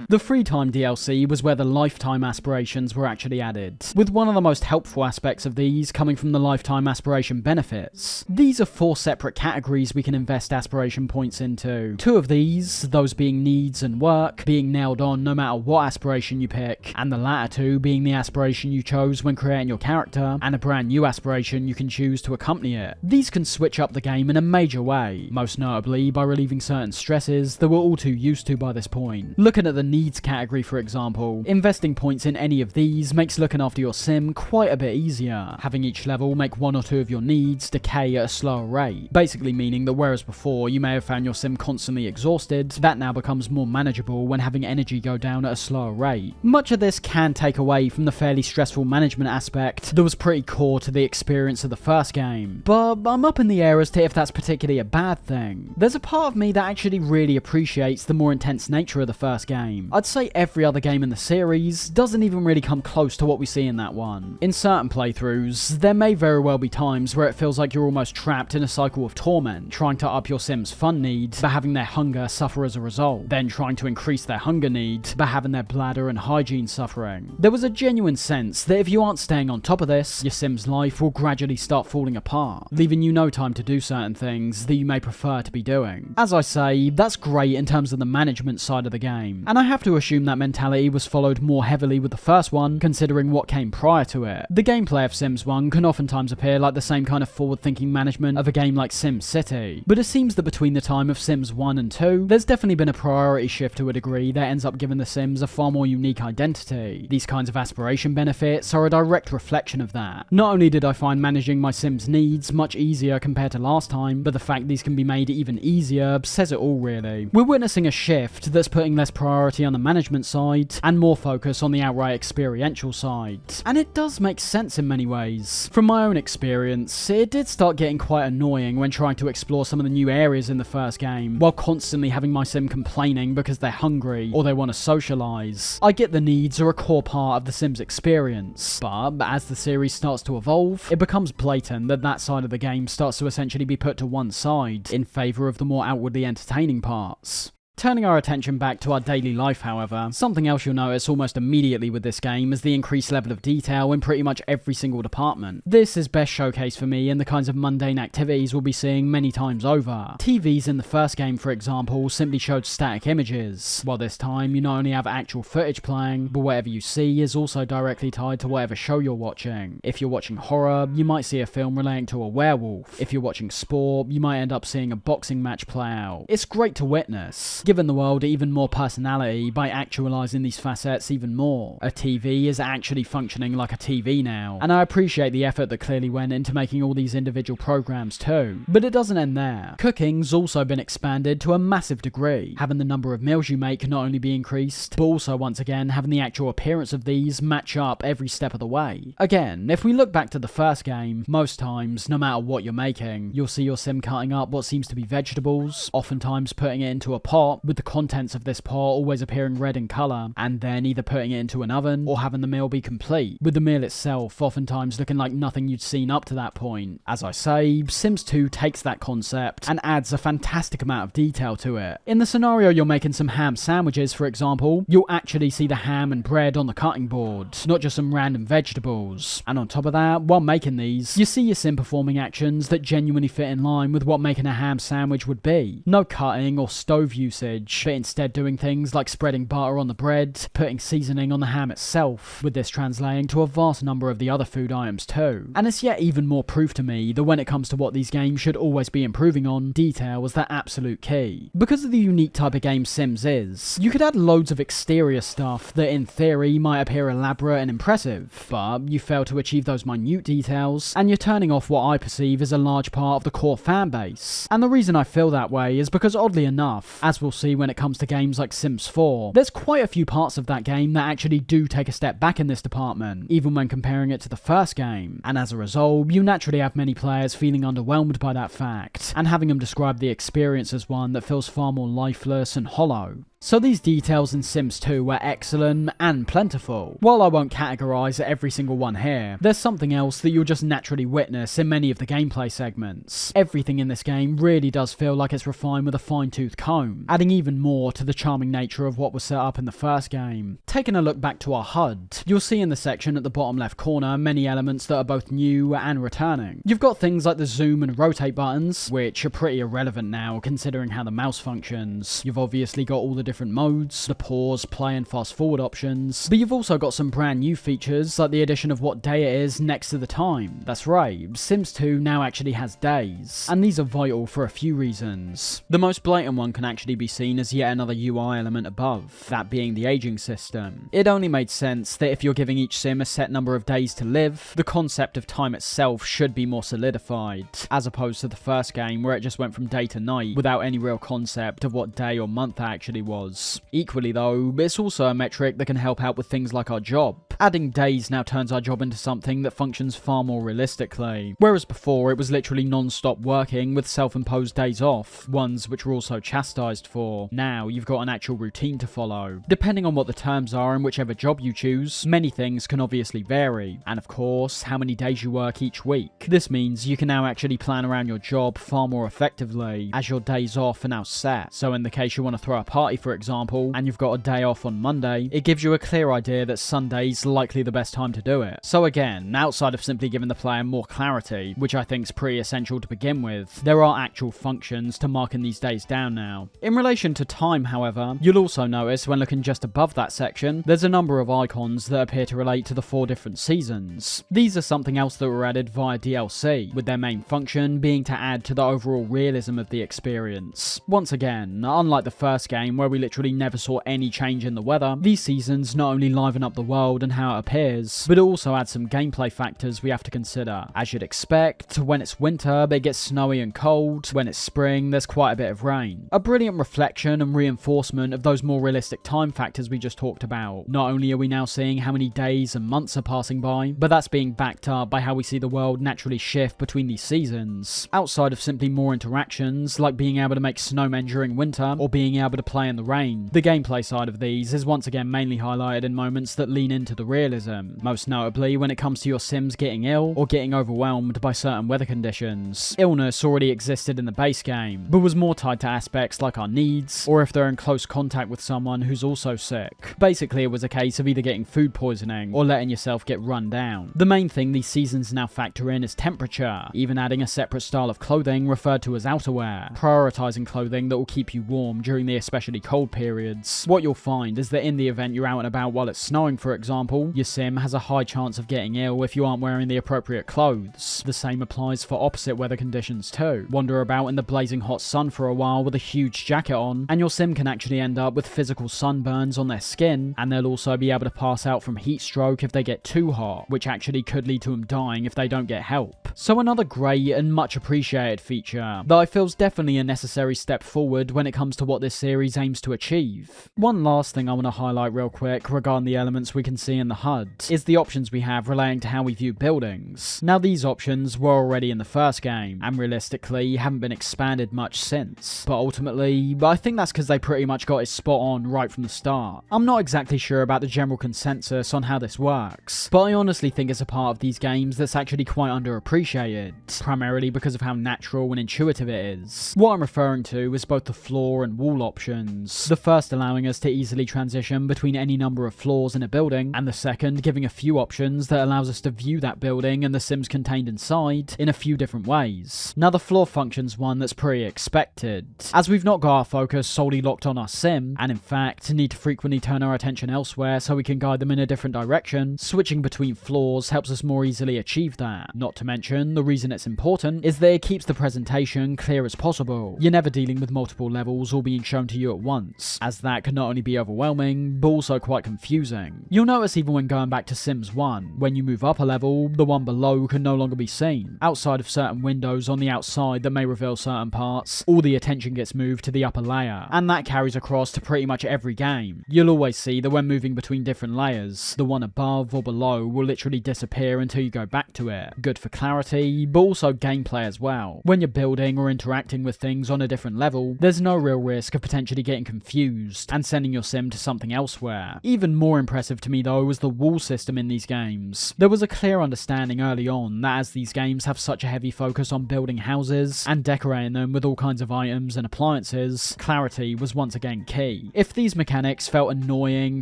The free time DLC was where the lifetime aspirations were actually added, with one of the most helpful aspects of these coming from the lifetime aspiration benefits. These are 4 separate categories we can invest aspiration points into. 2 of these, those being needs and work, being nailed on no matter what aspiration you pick, and the latter 2 being the aspiration you chose when creating your character, and a brand new aspiration you can choose to accompany it. These can switch up the game in a major way, most notably by relieving certain stresses that we're all too used to by this point. Looking at the needs category for example, investing points in any of these makes looking after your Sim quite a bit easier, having each level make 1 or 2 of your needs decay at a slower rate, basically meaning that whereas before you may have found your Sim constantly exhausted, that now becomes more manageable when having energy go down at a slower rate. Much of this can take away from the fairly stressful management aspect that was pretty core to the experience of the first game, but I'm up in the air as to if that's particularly a bad thing. There's a part of me that actually really appreciates the more intense nature of the first game. I'd say every other game in the series doesn't even really come close to what we see in that one. In certain playthroughs, there may very well be times where it feels like you're almost trapped in a cycle of torment, trying to up your Sim's fun need, but having their hunger suffer as a result, then trying to increase their hunger need, but having their bladder and hygiene suffering. There was a genuine sense that if you aren't staying on top of this, your Sim's life will gradually start falling apart, leaving you no time to do certain things that you may prefer to be doing. As I say, that's great in terms of the management side of the game, and I have to assume that mentality was followed more heavily with the first one, considering what came prior to it. The gameplay of Sims 1 can oftentimes appear like the same kind of forward-thinking management of a game like SimCity, but it seems that between the time of Sims 1 and 2, there's definitely been a priority shift to a degree that ends up giving the Sims a far more unique identity. These kinds of aspiration benefits are a direct reflection of that. Not only did I find managing my Sims' needs much easier compared to last time, but the fact these can be made even easier says it all really. We're witnessing a shift that's putting less priority on the management side and more focus on the outright experiential side. And it does make sense in many ways. From my own experience, it did start getting quite annoying when trying to explore some of the new areas in the first game, while constantly having my Sim complaining because they're hungry or they want to socialise. I get the needs are a core part of the Sims experience, but as the series starts to evolve, it becomes blatant that that side of the game starts to essentially be put to one side in favour of the more outwardly entertaining parts. Turning our attention back to our daily life, however, something else you'll notice almost immediately with this game is the increased level of detail in pretty much every single department. This is best showcased for me in the kinds of mundane activities we'll be seeing many times over. TVs in the first game, for example, simply showed static images, while this time you not only have actual footage playing, but whatever you see is also directly tied to whatever show you're watching. If you're watching horror, you might see a film relating to a werewolf. If you're watching sport, you might end up seeing a boxing match play out. It's great to witness, giving the world even more personality by actualising these facets even more. A TV is actually functioning like a TV now, and I appreciate the effort that clearly went into making all these individual programs too. But it doesn't end there. Cooking's also been expanded to a massive degree, having the number of meals you make not only be increased, but also once again having the actual appearance of these match up every step of the way. Again, if we look back to the first game, most times, no matter what you're making, you'll see your Sim cutting up what seems to be vegetables, oftentimes putting it into a pot, pot, with the contents of this pot always appearing red in colour, and then either putting it into an oven or having the meal be complete, with the meal itself oftentimes looking like nothing you'd seen up to that point. As I say, Sims 2 takes that concept and adds a fantastic amount of detail to it. In the scenario you're making some ham sandwiches, for example, you'll actually see the ham and bread on the cutting board, not just some random vegetables. And on top of that, while making these, you see your sim performing actions that genuinely fit in line with what making a ham sandwich would be. No cutting or stove usage, but instead doing things like spreading butter on the bread, putting seasoning on the ham itself, with this translating to a vast number of the other food items too. And it's yet even more proof to me that when it comes to what these games should always be improving on, detail is the absolute key. Because of the unique type of game Sims is, you could add loads of exterior stuff that in theory might appear elaborate and impressive, but you fail to achieve those minute details, and you're turning off what I perceive as a large part of the core fan base. And the reason I feel that way is because, oddly enough, as we'll see when it comes to games like Sims 4, there's quite a few parts of that game that actually do take a step back in this department, even when comparing it to the first game. And as a result, you naturally have many players feeling underwhelmed by that fact, and having them describe the experience as one that feels far more lifeless and hollow. So these details in Sims 2 were excellent and plentiful. While I won't categorise every single one here, there's something else that you'll just naturally witness in many of the gameplay segments. Everything in this game really does feel like it's refined with a fine-tooth comb, adding even more to the charming nature of what was set up in the first game. Taking a look back to our HUD, you'll see in the section at the bottom left corner many elements that are both new and returning. You've got things like the zoom and rotate buttons, which are pretty irrelevant now considering how the mouse functions. You've obviously got all the different modes, the pause, play and fast forward options, but you've also got some brand new features like the addition of what day it is next to the time. That's right, Sims 2 now actually has days, and these are vital for a few reasons. The most blatant one can actually be seen as yet another UI element above, that being the aging system. It only made sense that if you're giving each sim a set number of days to live, the concept of time itself should be more solidified, as opposed to the first game where it just went from day to night without any real concept of what day or month that actually was. Equally though, it's also a metric that can help out with things like our job. Adding days now turns our job into something that functions far more realistically, whereas before it was literally non-stop working with self-imposed days off, ones which were also chastised for. Now you've got an actual routine to follow. Depending on what the terms are in whichever job you choose, many things can obviously vary, and of course how many days you work each week. This means you can now actually plan around your job far more effectively, as your days off are now set. So in the case you want to throw a party for example, and you've got a day off on Monday, it gives you a clear idea that Sunday's likely the best time to do it. So again, outside of simply giving the player more clarity, which I think is pretty essential to begin with, there are actual functions to marking these days down now. In relation to time, however, you'll also notice when looking just above that section, there's a number of icons that appear to relate to the 4 different seasons. These are something else that were added via DLC, with their main function being to add to the overall realism of the experience. Once again, unlike the first game where we literally never saw any change in the weather, these seasons not only liven up the world and how it appears, but also add some gameplay factors we have to consider. As you'd expect, when it's winter, it gets snowy and cold. When it's spring, there's quite a bit of rain. A brilliant reflection and reinforcement of those more realistic time factors we just talked about. Not only are we now seeing how many days and months are passing by, but that's being backed up by how we see the world naturally shift between these seasons. Outside of simply more interactions, like being able to make snowmen during winter, or being able to play in the rain, the gameplay side of these is once again mainly highlighted in moments that lean into the realism, most notably when it comes to your sims getting ill or getting overwhelmed by certain weather conditions. Illness already existed in the base game, but was more tied to aspects like our needs, or if they're in close contact with someone who's also sick. Basically it was a case of either getting food poisoning or letting yourself get run down. The main thing these seasons now factor in is temperature, even adding a separate style of clothing referred to as outerwear, prioritising clothing that will keep you warm during the especially cold periods. What you'll find is that in the event you're out and about while it's snowing, for example, your sim has a high chance of getting ill if you aren't wearing the appropriate clothes. The same applies for opposite weather conditions too. Wander about in the blazing hot sun for a while with a huge jacket on, and your sim can actually end up with physical sunburns on their skin, and they'll also be able to pass out from heat stroke if they get too hot, which actually could lead to them dying if they don't get help. So another great and much appreciated feature that I feel is definitely a necessary step forward when it comes to what this series aims to achieve. One last thing I want to highlight real quick regarding the elements we can see in in the HUD is the options we have relating to how we view buildings. Now these options were already in the first game, and realistically haven't been expanded much since. But ultimately, I think that's because they pretty much got it spot on right from the start. I'm not exactly sure about the general consensus on how this works, but I honestly think it's a part of these games that's actually quite underappreciated, primarily because of how natural and intuitive it is. What I'm referring to is both the floor and wall options, the first allowing us to easily transition between any number of floors in a building, and the second giving a few options that allows us to view that building and the sims contained inside in a few different ways. Now the floor function's one that's pretty expected, as we've not got our focus solely locked on our sim, and in fact need to frequently turn our attention elsewhere so we can guide them in a different direction. Switching between floors helps us more easily achieve that. Not to mention, the reason it's important is that it keeps the presentation clear as possible. You're never dealing with multiple levels all being shown to you at once, as that can not only be overwhelming, but also quite confusing. You'll notice even when going back to Sims 1, when you move up a level, the one below can no longer be seen. Outside of certain windows on the outside that may reveal certain parts, all the attention gets moved to the upper layer, and that carries across to pretty much every game. You'll always see that when moving between different layers, the one above or below will literally disappear until you go back to it. Good for clarity, but also gameplay as well. When you're building or interacting with things on a different level, there's no real risk of potentially getting confused and sending your sim to something elsewhere. Even more impressive to me though was the wall system in these games. There was a clear understanding early on that as these games have such a heavy focus on building houses and decorating them with all kinds of items and appliances, clarity was once again key. If these mechanics felt annoying,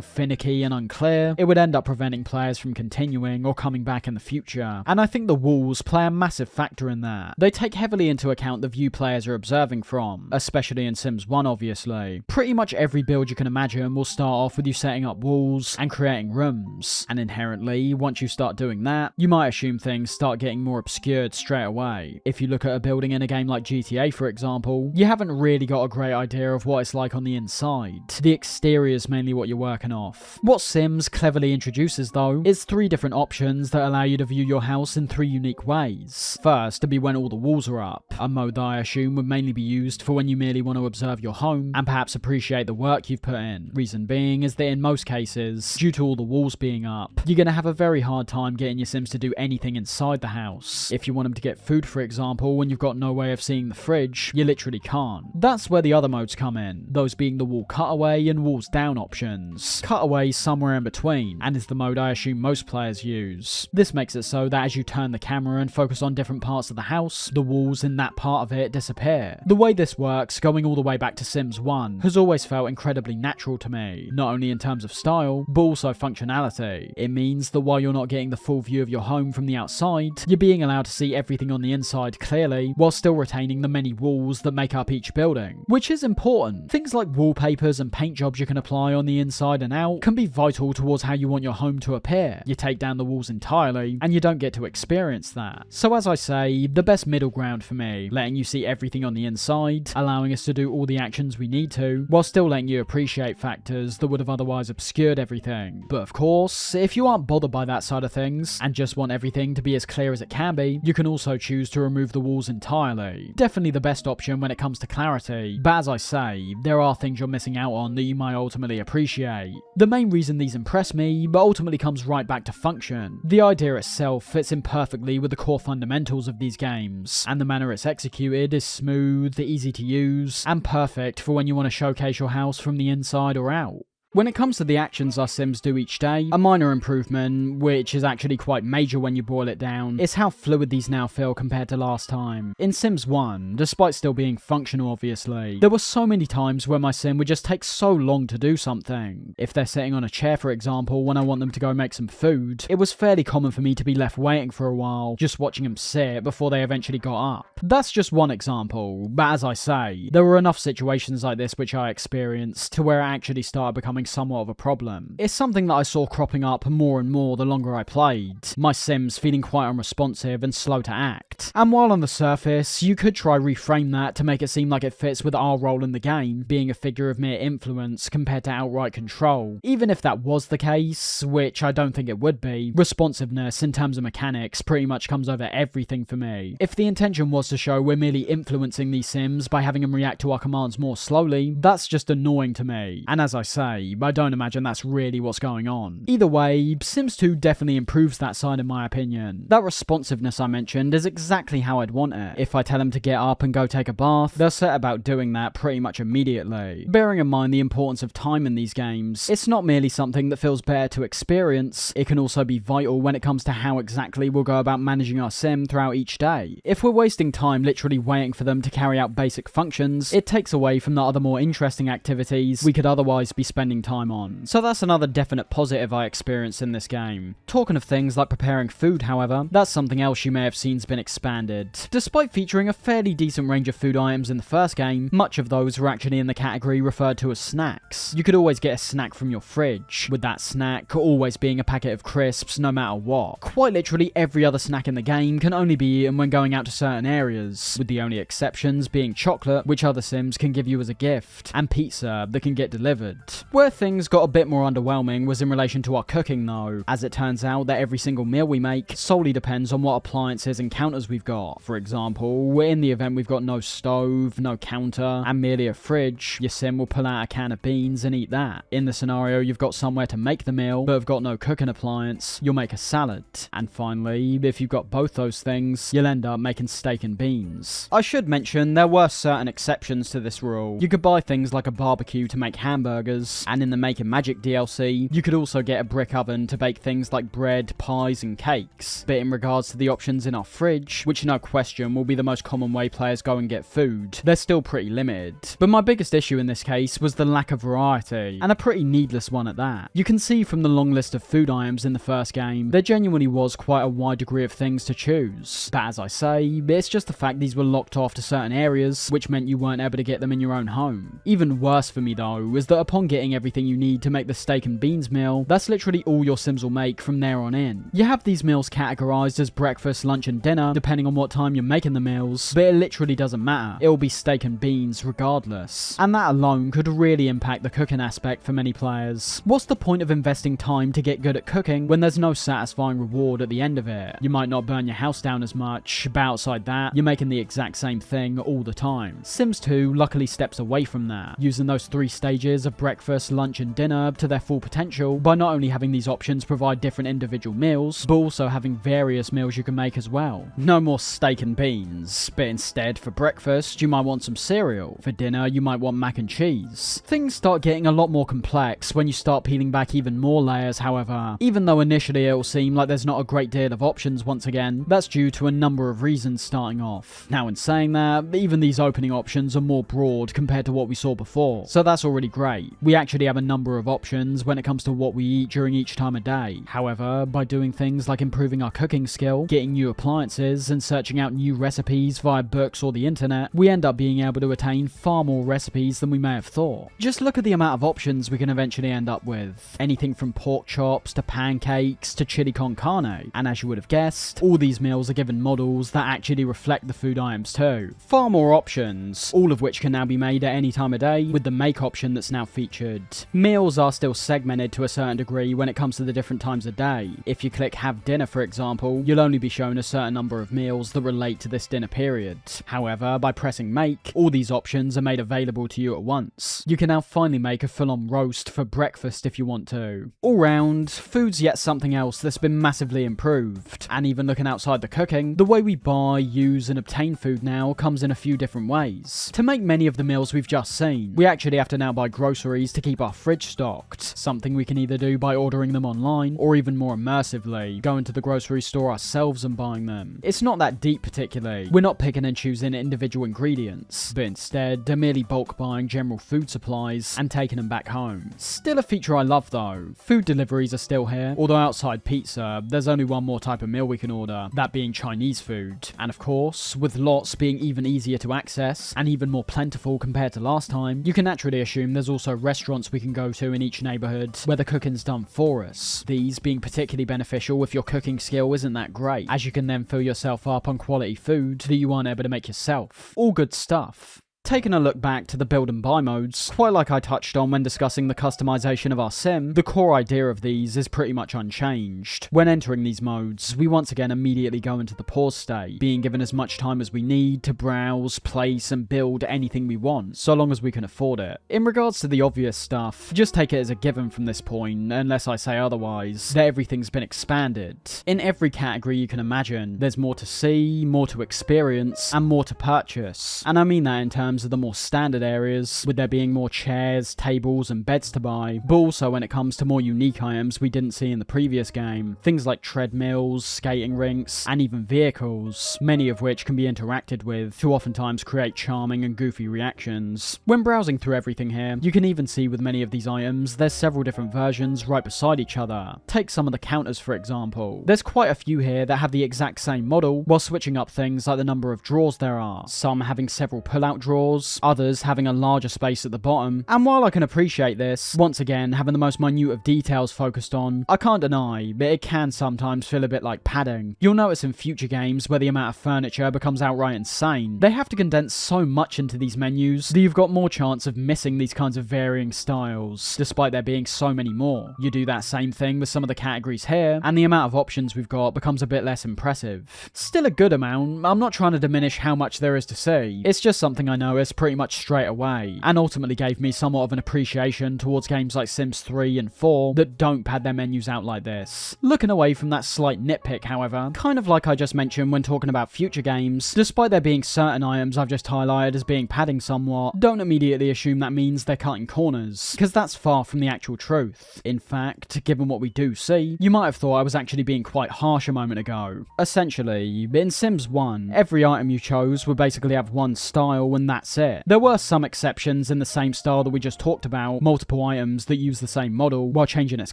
finicky and unclear, it would end up preventing players from continuing or coming back in the future, and I think the walls play a massive factor in that. They take heavily into account the view players are observing from, especially in Sims 1 obviously. Pretty much every build you can imagine will start off with you setting up walls and creating rooms, and inherently, once you start doing that, you might assume things start getting more obscured straight away. If you look at a building in a game like GTA for example, you haven't really got a great idea of what it's like on the inside. The exterior is mainly what you're working off. What Sims cleverly introduces though is 3 different options that allow you to view your house in 3 unique ways. First, to be when all the walls are up, a mode that I assume would mainly be used for when you merely want to observe your home and perhaps appreciate the work you've put in. Reason being is that in most cases, due to all the walls being up, you're going to have a very hard time getting your sims to do anything inside the house. If you want them to get food for example when you've got no way of seeing the fridge, you literally can't. That's where the other modes come in, those being the wall cutaway and walls down options. Cutaway somewhere in between, and is the mode I assume most players use. This makes it so that as you turn the camera and focus on different parts of the house, the walls in that part of it disappear. The way this works, going all the way back to Sims 1, has always felt incredibly natural to me, not only in terms of style, but also functionality. It means that while you're not getting the full view of your home from the outside, you're being allowed to see everything on the inside clearly, while still retaining the many walls that make up each building, which is important. Things like wallpapers and paint jobs you can apply on the inside and out can be vital towards how you want your home to appear. You take down the walls entirely, and you don't get to experience that. So as I say, the best middle ground for me, letting you see everything on the inside, allowing us to do all the actions we need to, while still letting you appreciate factors that would have otherwise obscured everything. But of course, if you aren't bothered by that side of things, and just want everything to be as clear as it can be, you can also choose to remove the walls entirely. Definitely the best option when it comes to clarity, but as I say, there are things you're missing out on that you might ultimately appreciate. The main reason these impress me, but ultimately comes right back to function. The idea itself fits in perfectly with the core fundamentals of these games, and the manner it's executed is smooth, easy to use, and perfect for when you want to showcase your house from the inside or out. When it comes to the actions our sims do each day, a minor improvement, which is actually quite major when you boil it down, is how fluid these now feel compared to last time. In Sims 1, despite still being functional obviously, there were so many times where my sim would just take so long to do something. If they're sitting on a chair for example when I want them to go make some food, it was fairly common for me to be left waiting for a while, just watching them sit before they eventually got up. That's just one example, but as I say, there were enough situations like this which I experienced to where it actually started becoming somewhat of a problem. It's something that I saw cropping up more and more the longer I played, my sims feeling quite unresponsive and slow to act. And while on the surface, you could try reframe that to make it seem like it fits with our role in the game, being a figure of mere influence compared to outright control. Even if that was the case, which I don't think it would be, responsiveness in terms of mechanics pretty much comes over everything for me. If the intention was to show we're merely influencing these sims by having them react to our commands more slowly, that's just annoying to me. And as I say, me, but I don't imagine that's really what's going on. Either way, Sims 2 definitely improves that side in my opinion. That responsiveness I mentioned is exactly how I'd want it. If I tell them to get up and go take a bath, they'll set about doing that pretty much immediately. Bearing in mind the importance of time in these games, it's not merely something that feels better to experience, it can also be vital when it comes to how exactly we'll go about managing our sim throughout each day. If we're wasting time literally waiting for them to carry out basic functions, it takes away from the other more interesting activities we could otherwise be spending time on. So that's another definite positive I experienced in this game. Talking of things like preparing food, however, that's something else you may have seen's been expanded. Despite featuring a fairly decent range of food items in the first game, much of those were actually in the category referred to as snacks. You could always get a snack from your fridge, with that snack always being a packet of crisps no matter what. Quite literally every other snack in the game can only be eaten when going out to certain areas, with the only exceptions being chocolate, which other sims can give you as a gift, and pizza that can get delivered. Where things got a bit more underwhelming was in relation to our cooking though, as it turns out that every single meal we make solely depends on what appliances and counters we've got. For example, in the event we've got no stove, no counter, and merely a fridge, your sim will pull out a can of beans and eat that. In the scenario you've got somewhere to make the meal, but have got no cooking appliance, you'll make a salad. And finally, if you've got both those things, you'll end up making steak and beans. I should mention there were certain exceptions to this rule. You could buy things like a barbecue to make hamburgers, and in the Making Magic DLC, you could also get a brick oven to bake things like bread, pies, and cakes. But in regards to the options in our fridge, which no question will be the most common way players go and get food, they're still pretty limited. But my biggest issue in this case was the lack of variety, and a pretty needless one at that. You can see from the long list of food items in the first game, there genuinely was quite a wide degree of things to choose. But as I say, it's just the fact these were locked off to certain areas, which meant you weren't able to get them in your own home. Even worse for me though, is that upon getting everything you need to make the steak and beans meal, that's literally all your sims will make from there on in. You have these meals categorized as breakfast, lunch and dinner, depending on what time you're making the meals, but it literally doesn't matter. It will be steak and beans regardless. And that alone could really impact the cooking aspect for many players. What's the point of investing time to get good at cooking when there's no satisfying reward at the end of it? You might not burn your house down as much, but outside that, you're making the exact same thing all the time. Sims 2 luckily steps away from that, using those 3 stages of breakfast, lunch and dinner to their full potential by not only having these options provide different individual meals, but also having various meals you can make as well. No more steak and beans, but instead for breakfast you might want some cereal, for dinner you might want mac and cheese. Things start getting a lot more complex when you start peeling back even more layers, however. Even though initially it'll seem like there's not a great deal of options once again, that's due to a number of reasons starting off. Now in saying that, even these opening options are more broad compared to what we saw before, so that's already great. We actually have a number of options when it comes to what we eat during each time of day. However, by doing things like improving our cooking skill, getting new appliances, and searching out new recipes via books or the internet, we end up being able to attain far more recipes than we may have thought. Just look at the amount of options we can eventually end up with. Anything from pork chops to pancakes to chili con carne. And as you would have guessed, all these meals are given models that actually reflect the food items too. Far more options, all of which can now be made at any time of day with the make option that's now featured. Meals are still segmented to a certain degree when it comes to the different times of day. If you click have dinner for example, you'll only be shown a certain number of meals that relate to this dinner period. However, by pressing make, all these options are made available to you at once. You can now finally make a full-on roast for breakfast if you want to. All round, food's yet something else that's been massively improved. And even looking outside the cooking, the way we buy, use and obtain food now comes in a few different ways. To make many of the meals we've just seen, we actually have to now buy groceries to keep our fridge stocked, something we can either do by ordering them online or even more immersively, going to the grocery store ourselves and buying them. It's not that deep particularly. We're not picking and choosing individual ingredients, but instead are merely bulk buying general food supplies and taking them back home. Still a feature I love though. Food deliveries are still here, although outside pizza, there's only one more type of meal we can order, that being Chinese food. And of course, with lots being even easier to access and even more plentiful compared to last time, you can naturally assume there's also restaurants we can go to in each neighbourhood where the cooking's done for us. These being particularly beneficial if your cooking skill isn't that great, as you can then fill yourself up on quality food that you aren't able to make yourself. All good stuff. Taking a look back to the build and buy modes, quite like I touched on when discussing the customization of our sim, the core idea of these is pretty much unchanged. When entering these modes, we once again immediately go into the pause state, being given as much time as we need to browse, place and build anything we want, so long as we can afford it. In regards to the obvious stuff, just take it as a given from this point, unless I say otherwise, that everything's been expanded. In every category you can imagine, there's more to see, more to experience, and more to purchase. And I mean that in terms of the more standard areas, with there being more chairs, tables, and beds to buy, but also when it comes to more unique items we didn't see in the previous game. Things like treadmills, skating rinks, and even vehicles, many of which can be interacted with to oftentimes create charming and goofy reactions. When browsing through everything here, you can even see with many of these items, there's several different versions right beside each other. Take some of the counters for example. There's quite a few here that have the exact same model, while switching up things like the number of drawers there are, some having several pull-out drawers, others having a larger space at the bottom. And while I can appreciate this, once again having the most minute of details focused on, I can't deny that it can sometimes feel a bit like padding. You'll notice in future games where the amount of furniture becomes outright insane. They have to condense so much into these menus that you've got more chance of missing these kinds of varying styles, despite there being so many more. You do that same thing with some of the categories here, and the amount of options we've got becomes a bit less impressive. Still a good amount, I'm not trying to diminish how much there is to see, it's just something I noticed pretty much straight away, and ultimately gave me somewhat of an appreciation towards games like Sims 3 and 4 that don't pad their menus out like this. Looking away from that slight nitpick however, kind of like I just mentioned when talking about future games, despite there being certain items I've just highlighted as being padding somewhat, don't immediately assume that means they're cutting corners, because that's far from the actual truth. In fact, given what we do see, you might have thought I was actually being quite harsh a moment ago. Essentially, in Sims 1, every item you chose would basically have one style and that's it. There were some exceptions in the same style that we just talked about, multiple items that use the same model while changing its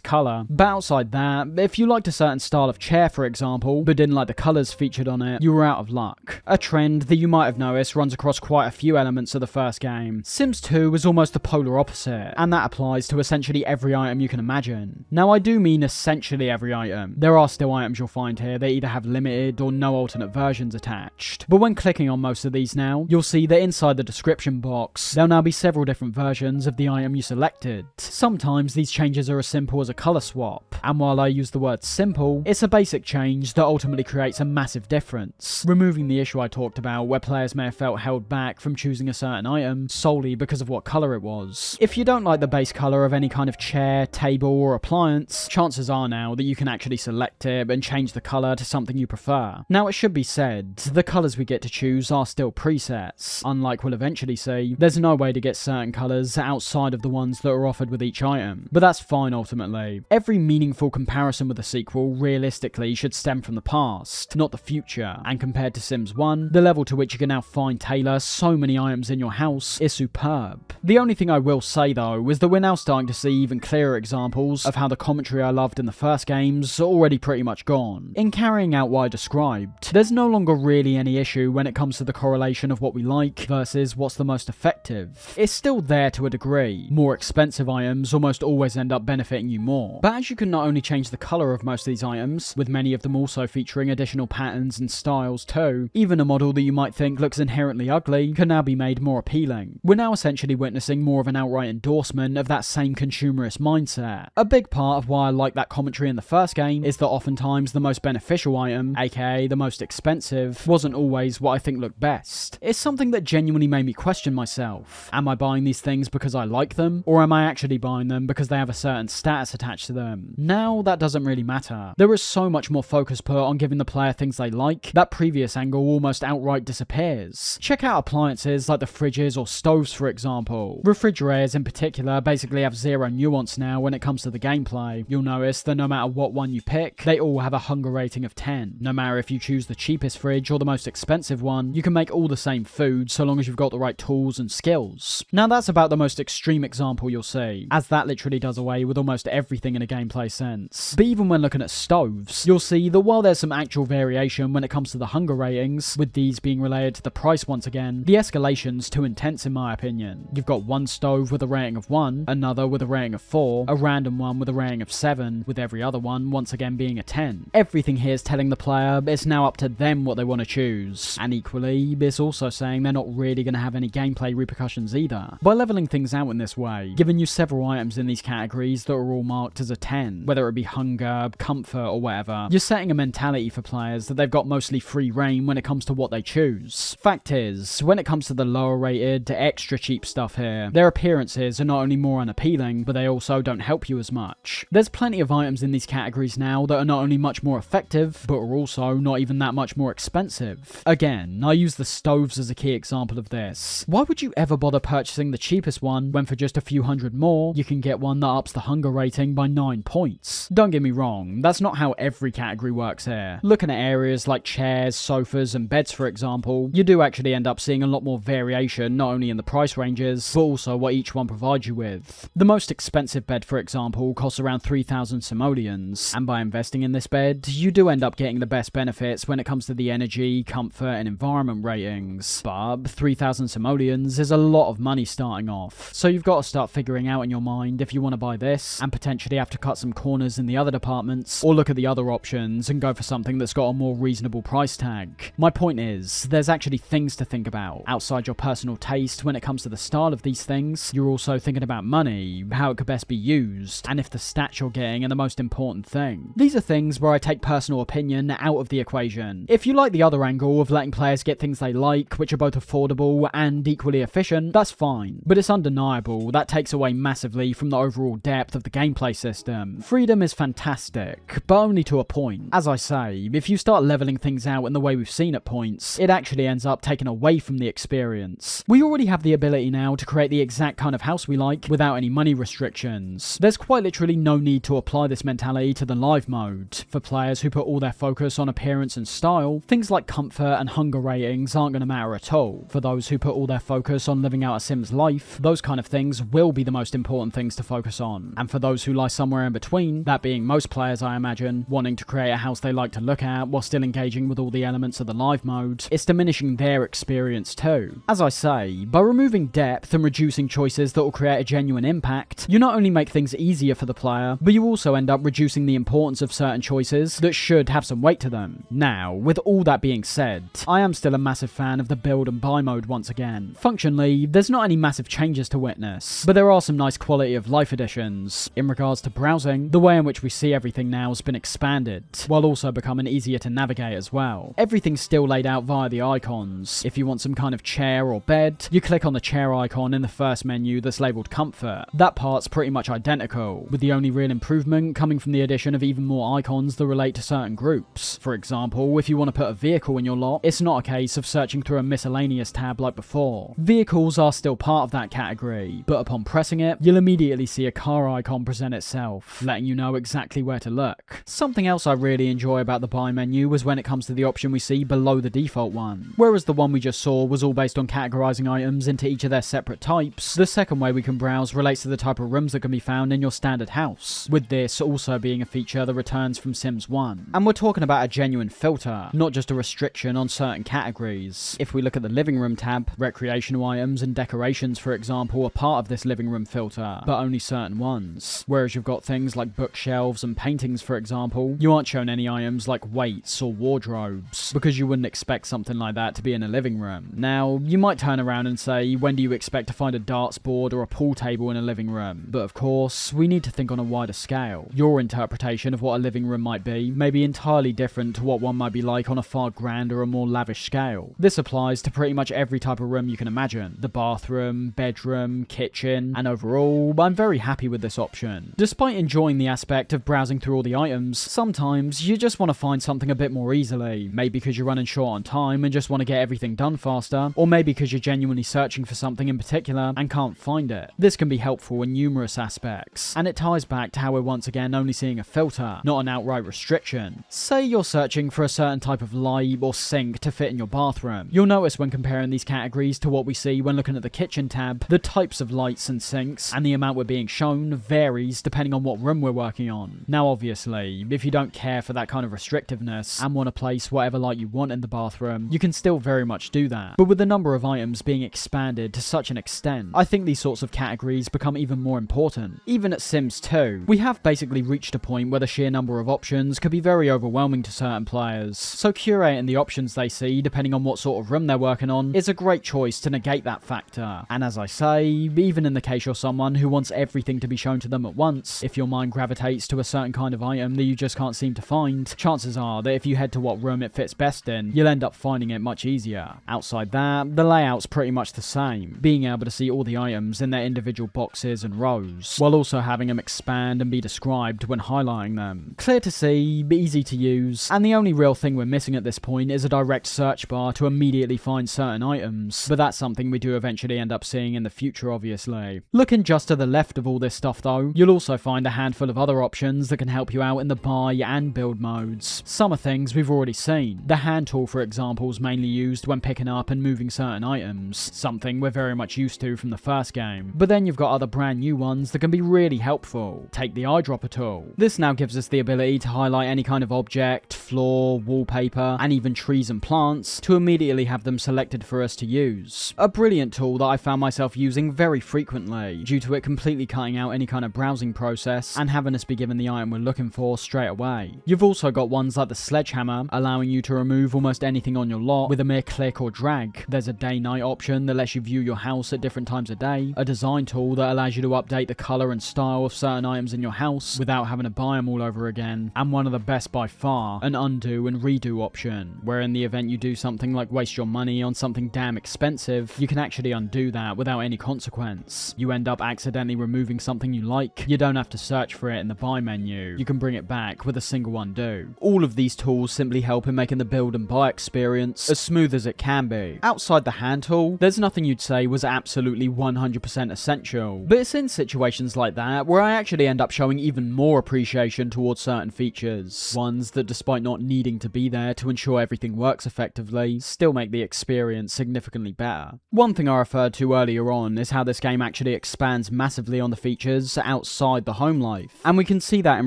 colour, but outside that, if you liked a certain style of chair for example, but didn't like the colours featured on it, you were out of luck. A trend that you might have noticed runs across quite a few elements of the first game. Sims 2 is almost the polar opposite, and that applies to essentially every item you can imagine. Now I do mean essentially every item. There are still items you'll find here that either have limited or no alternate versions attached, but when clicking on most of these now, you'll see that inside the description box, there'll now be several different versions of the item you selected. Sometimes these changes are as simple as a colour swap, and while I use the word simple, it's a basic change that ultimately creates a massive difference, removing the issue I talked about where players may have felt held back from choosing a certain item solely because of what colour it was. If you don't like the base colour of any kind of chair, table or appliance, chances are now that you can actually select it and change the colour to something you prefer. Now it should be said, the colours we get to choose are still presets. Unlike we'll eventually see, there's no way to get certain colours outside of the ones that are offered with each item, but that's fine ultimately. Every meaningful comparison with the sequel realistically should stem from the past, not the future, and compared to Sims 1, the level to which you can now fine tailor so many items in your house is superb. The only thing I will say though is that we're now starting to see even clearer examples of how the commentary I loved in the first games are already pretty much gone. In carrying out what I described, there's no longer really any issue when it comes to the correlation of what we like versus what's the most effective. It's still there to a degree. More expensive items almost always end up benefiting you more, but as you can not only change the colour of most of these items, with many of them also featuring additional patterns and styles too, even a model that you might think looks inherently ugly can now be made more appealing. We're now essentially witnessing more of an outright endorsement of that same consumerist mindset. A big part of why I like that commentary in the first game is that oftentimes the most beneficial item, aka the most expensive, wasn't always what I think looked best. It's something that genuinely made me question myself. Am I buying these things because I like them, or am I actually buying them because they have a certain status attached to them? Now that doesn't really matter. There is so much more focus put on giving the player things they like, that previous angle almost outright disappears. Check out appliances like the fridges or stoves for example. Refrigerators in particular basically have zero nuance now when it comes to the gameplay. You'll notice that no matter what one you pick, they all have a hunger rating of 10. No matter if you choose the cheapest fridge or the most expensive one, you can make all the same food so long as you've got the right tools and skills. Now that's about the most extreme example you'll see, as that literally does away with almost everything in a gameplay sense. But even when looking at stoves, you'll see that while there's some actual variation when it comes to the hunger ratings, with these being related to the price once again, the escalation's too intense in my opinion. You've got one stove with a rating of 1, another with a rating of 4, a random one with a rating of 7, with every other one once again being a 10. Everything here is telling the player it's now up to them what they want to choose, and equally, it's also saying they're not really really going to have any gameplay repercussions either. By leveling things out in this way, giving you several items in these categories that are all marked as a 10, whether it be hunger, comfort, or whatever, you're setting a mentality for players that they've got mostly free reign when it comes to what they choose. Fact is, when it comes to the lower rated, extra cheap stuff here, their appearances are not only more unappealing, but they also don't help you as much. There's plenty of items in these categories now that are not only much more effective, but are also not even that much more expensive. Again, I use the stoves as a key example of this. Why would you ever bother purchasing the cheapest one when for just a few hundred more, you can get one that ups the hunger rating by 9 points? Don't get me wrong, that's not how every category works here. Looking at areas like chairs, sofas, and beds for example, you do actually end up seeing a lot more variation, not only in the price ranges, but also what each one provides you with. The most expensive bed, for example, costs around 3,000 simoleons, and by investing in this bed, you do end up getting the best benefits when it comes to the energy, comfort, and environment ratings. But 3,000 simoleons is a lot of money starting off, so you've got to start figuring out in your mind if you want to buy this, and potentially have to cut some corners in the other departments, or look at the other options and go for something that's got a more reasonable price tag. My point is, there's actually things to think about. Outside your personal taste when it comes to the style of these things, you're also thinking about money, how it could best be used, and if the stats you're getting are the most important thing. These are things where I take personal opinion out of the equation. If you like the other angle of letting players get things they like, which are both affordable and equally efficient, that's fine. But it's undeniable that takes away massively from the overall depth of the gameplay system. Freedom is fantastic, but only to a point. As I say, if you start leveling things out in the way we've seen at points, it actually ends up taking away from the experience. We already have the ability now to create the exact kind of house we like without any money restrictions. There's quite literally no need to apply this mentality to the live mode. For players who put all their focus on appearance and style, things like comfort and hunger ratings aren't going to matter at all. For those who put all their focus on living out a Sim's life, those kind of things will be the most important things to focus on. And for those who lie somewhere in between, that being most players I imagine, wanting to create a house they like to look at while still engaging with all the elements of the live mode, it's diminishing their experience too. As I say, by removing depth and reducing choices that will create a genuine impact, you not only make things easier for the player, but you also end up reducing the importance of certain choices that should have some weight to them. Now, with all that being said, I am still a massive fan of the build and buy mode once again. Functionally, there's not any massive changes to witness, but there are some nice quality of life additions. In regards to browsing, the way in which we see everything now has been expanded, while also becoming easier to navigate as well. Everything's still laid out via the icons. If you want some kind of chair or bed, you click on the chair icon in the first menu that's labelled comfort. That part's pretty much identical, with the only real improvement coming from the addition of even more icons that relate to certain groups. For example, if you want to put a vehicle in your lot, it's not a case of searching through a miscellaneous tab like before. Vehicles are still part of that category, but upon pressing it, you'll immediately see a car icon present itself, letting you know exactly where to look. Something else I really enjoy about the buy menu was when it comes to the option we see below the default one. Whereas the one we just saw was all based on categorizing items into each of their separate types, the second way we can browse relates to the type of rooms that can be found in your standard house, with this also being a feature that returns from Sims 1. And we're talking about a genuine filter, not just a restriction on certain categories. If we look at the living room tab, recreational items and decorations for example are part of this living room filter, but only certain ones. Whereas you've got things like bookshelves and paintings for example, you aren't shown any items like weights or wardrobes, because you wouldn't expect something like that to be in a living room. Now, you might turn around and say, when do you expect to find a darts board or a pool table in a living room? But of course, we need to think on a wider scale. Your interpretation of what a living room might be entirely different to what one might be like on a far grander or more lavish scale. This applies to pretty much every type of room you can imagine. The bathroom, bedroom, kitchen, and overall, I'm very happy with this option. Despite enjoying the aspect of browsing through all the items, sometimes you just want to find something a bit more easily. Maybe because you're running short on time and just want to get everything done faster, or maybe because you're genuinely searching for something in particular and can't find it. This can be helpful in numerous aspects, and it ties back to how we're once again only seeing a filter, not an outright restriction. Say you're searching for a certain type of light or sink to fit in your bathroom. You'll notice when comparing these categories to what we see when looking at the kitchen tab, the types of lights and sinks and the amount we're being shown varies depending on what room we're working on. Now obviously, if you don't care for that kind of restrictiveness and want to place whatever light you want in the bathroom, you can still very much do that. But with the number of items being expanded to such an extent, I think these sorts of categories become even more important. Even at Sims 2, we have basically reached a point where the sheer number of options could be very overwhelming to certain players, so curating the options they see depending on what sort of room they're working on is a a great choice to negate that factor. And as I say, even in the case you're someone who wants everything to be shown to them at once, if your mind gravitates to a certain kind of item that you just can't seem to find, chances are that if you head to what room it fits best in, you'll end up finding it much easier. Outside that, the layout's pretty much the same, being able to see all the items in their individual boxes and rows, while also having them expand and be described when highlighting them. Clear to see, easy to use, and the only real thing we're missing at this point is a direct search bar to immediately find certain items, but that's something we do eventually end up seeing in the future, obviously. Looking just to the left of all this stuff though, you'll also find a handful of other options that can help you out in the buy and build modes. Some are things we've already seen. The hand tool, for example, is mainly used when picking up and moving certain items, something we're very much used to from the first game. But then you've got other brand new ones that can be really helpful. Take the eyedropper tool. This now gives us the ability to highlight any kind of object, floor, wallpaper, and even trees and plants to immediately have them selected for us to use. A brilliant tool that I found myself using very frequently, due to it completely cutting out any kind of browsing process and having us be given the item we're looking for straight away. You've also got ones like the sledgehammer, allowing you to remove almost anything on your lot with a mere click or drag. There's a day-night option that lets you view your house at different times of day, a design tool that allows you to update the colour and style of certain items in your house without having to buy them all over again, and one of the best by far, an undo and redo option, where in the event you do something like waste your money on something damn expensive, you can actually undo that without any consequence. You end up accidentally removing something you like, you don't have to search for it in the buy menu, you can bring it back with a single undo. All of these tools simply help in making the build and buy experience as smooth as it can be. Outside the hand tool, there's nothing you'd say was absolutely 100% essential, but it's in situations like that where I actually end up showing even more appreciation towards certain features, ones that despite not needing to be there to ensure everything works effectively, still make the experience significantly better. One thing I referred to earlier on is how this game actually expands massively on the features outside the home life, and we can see that in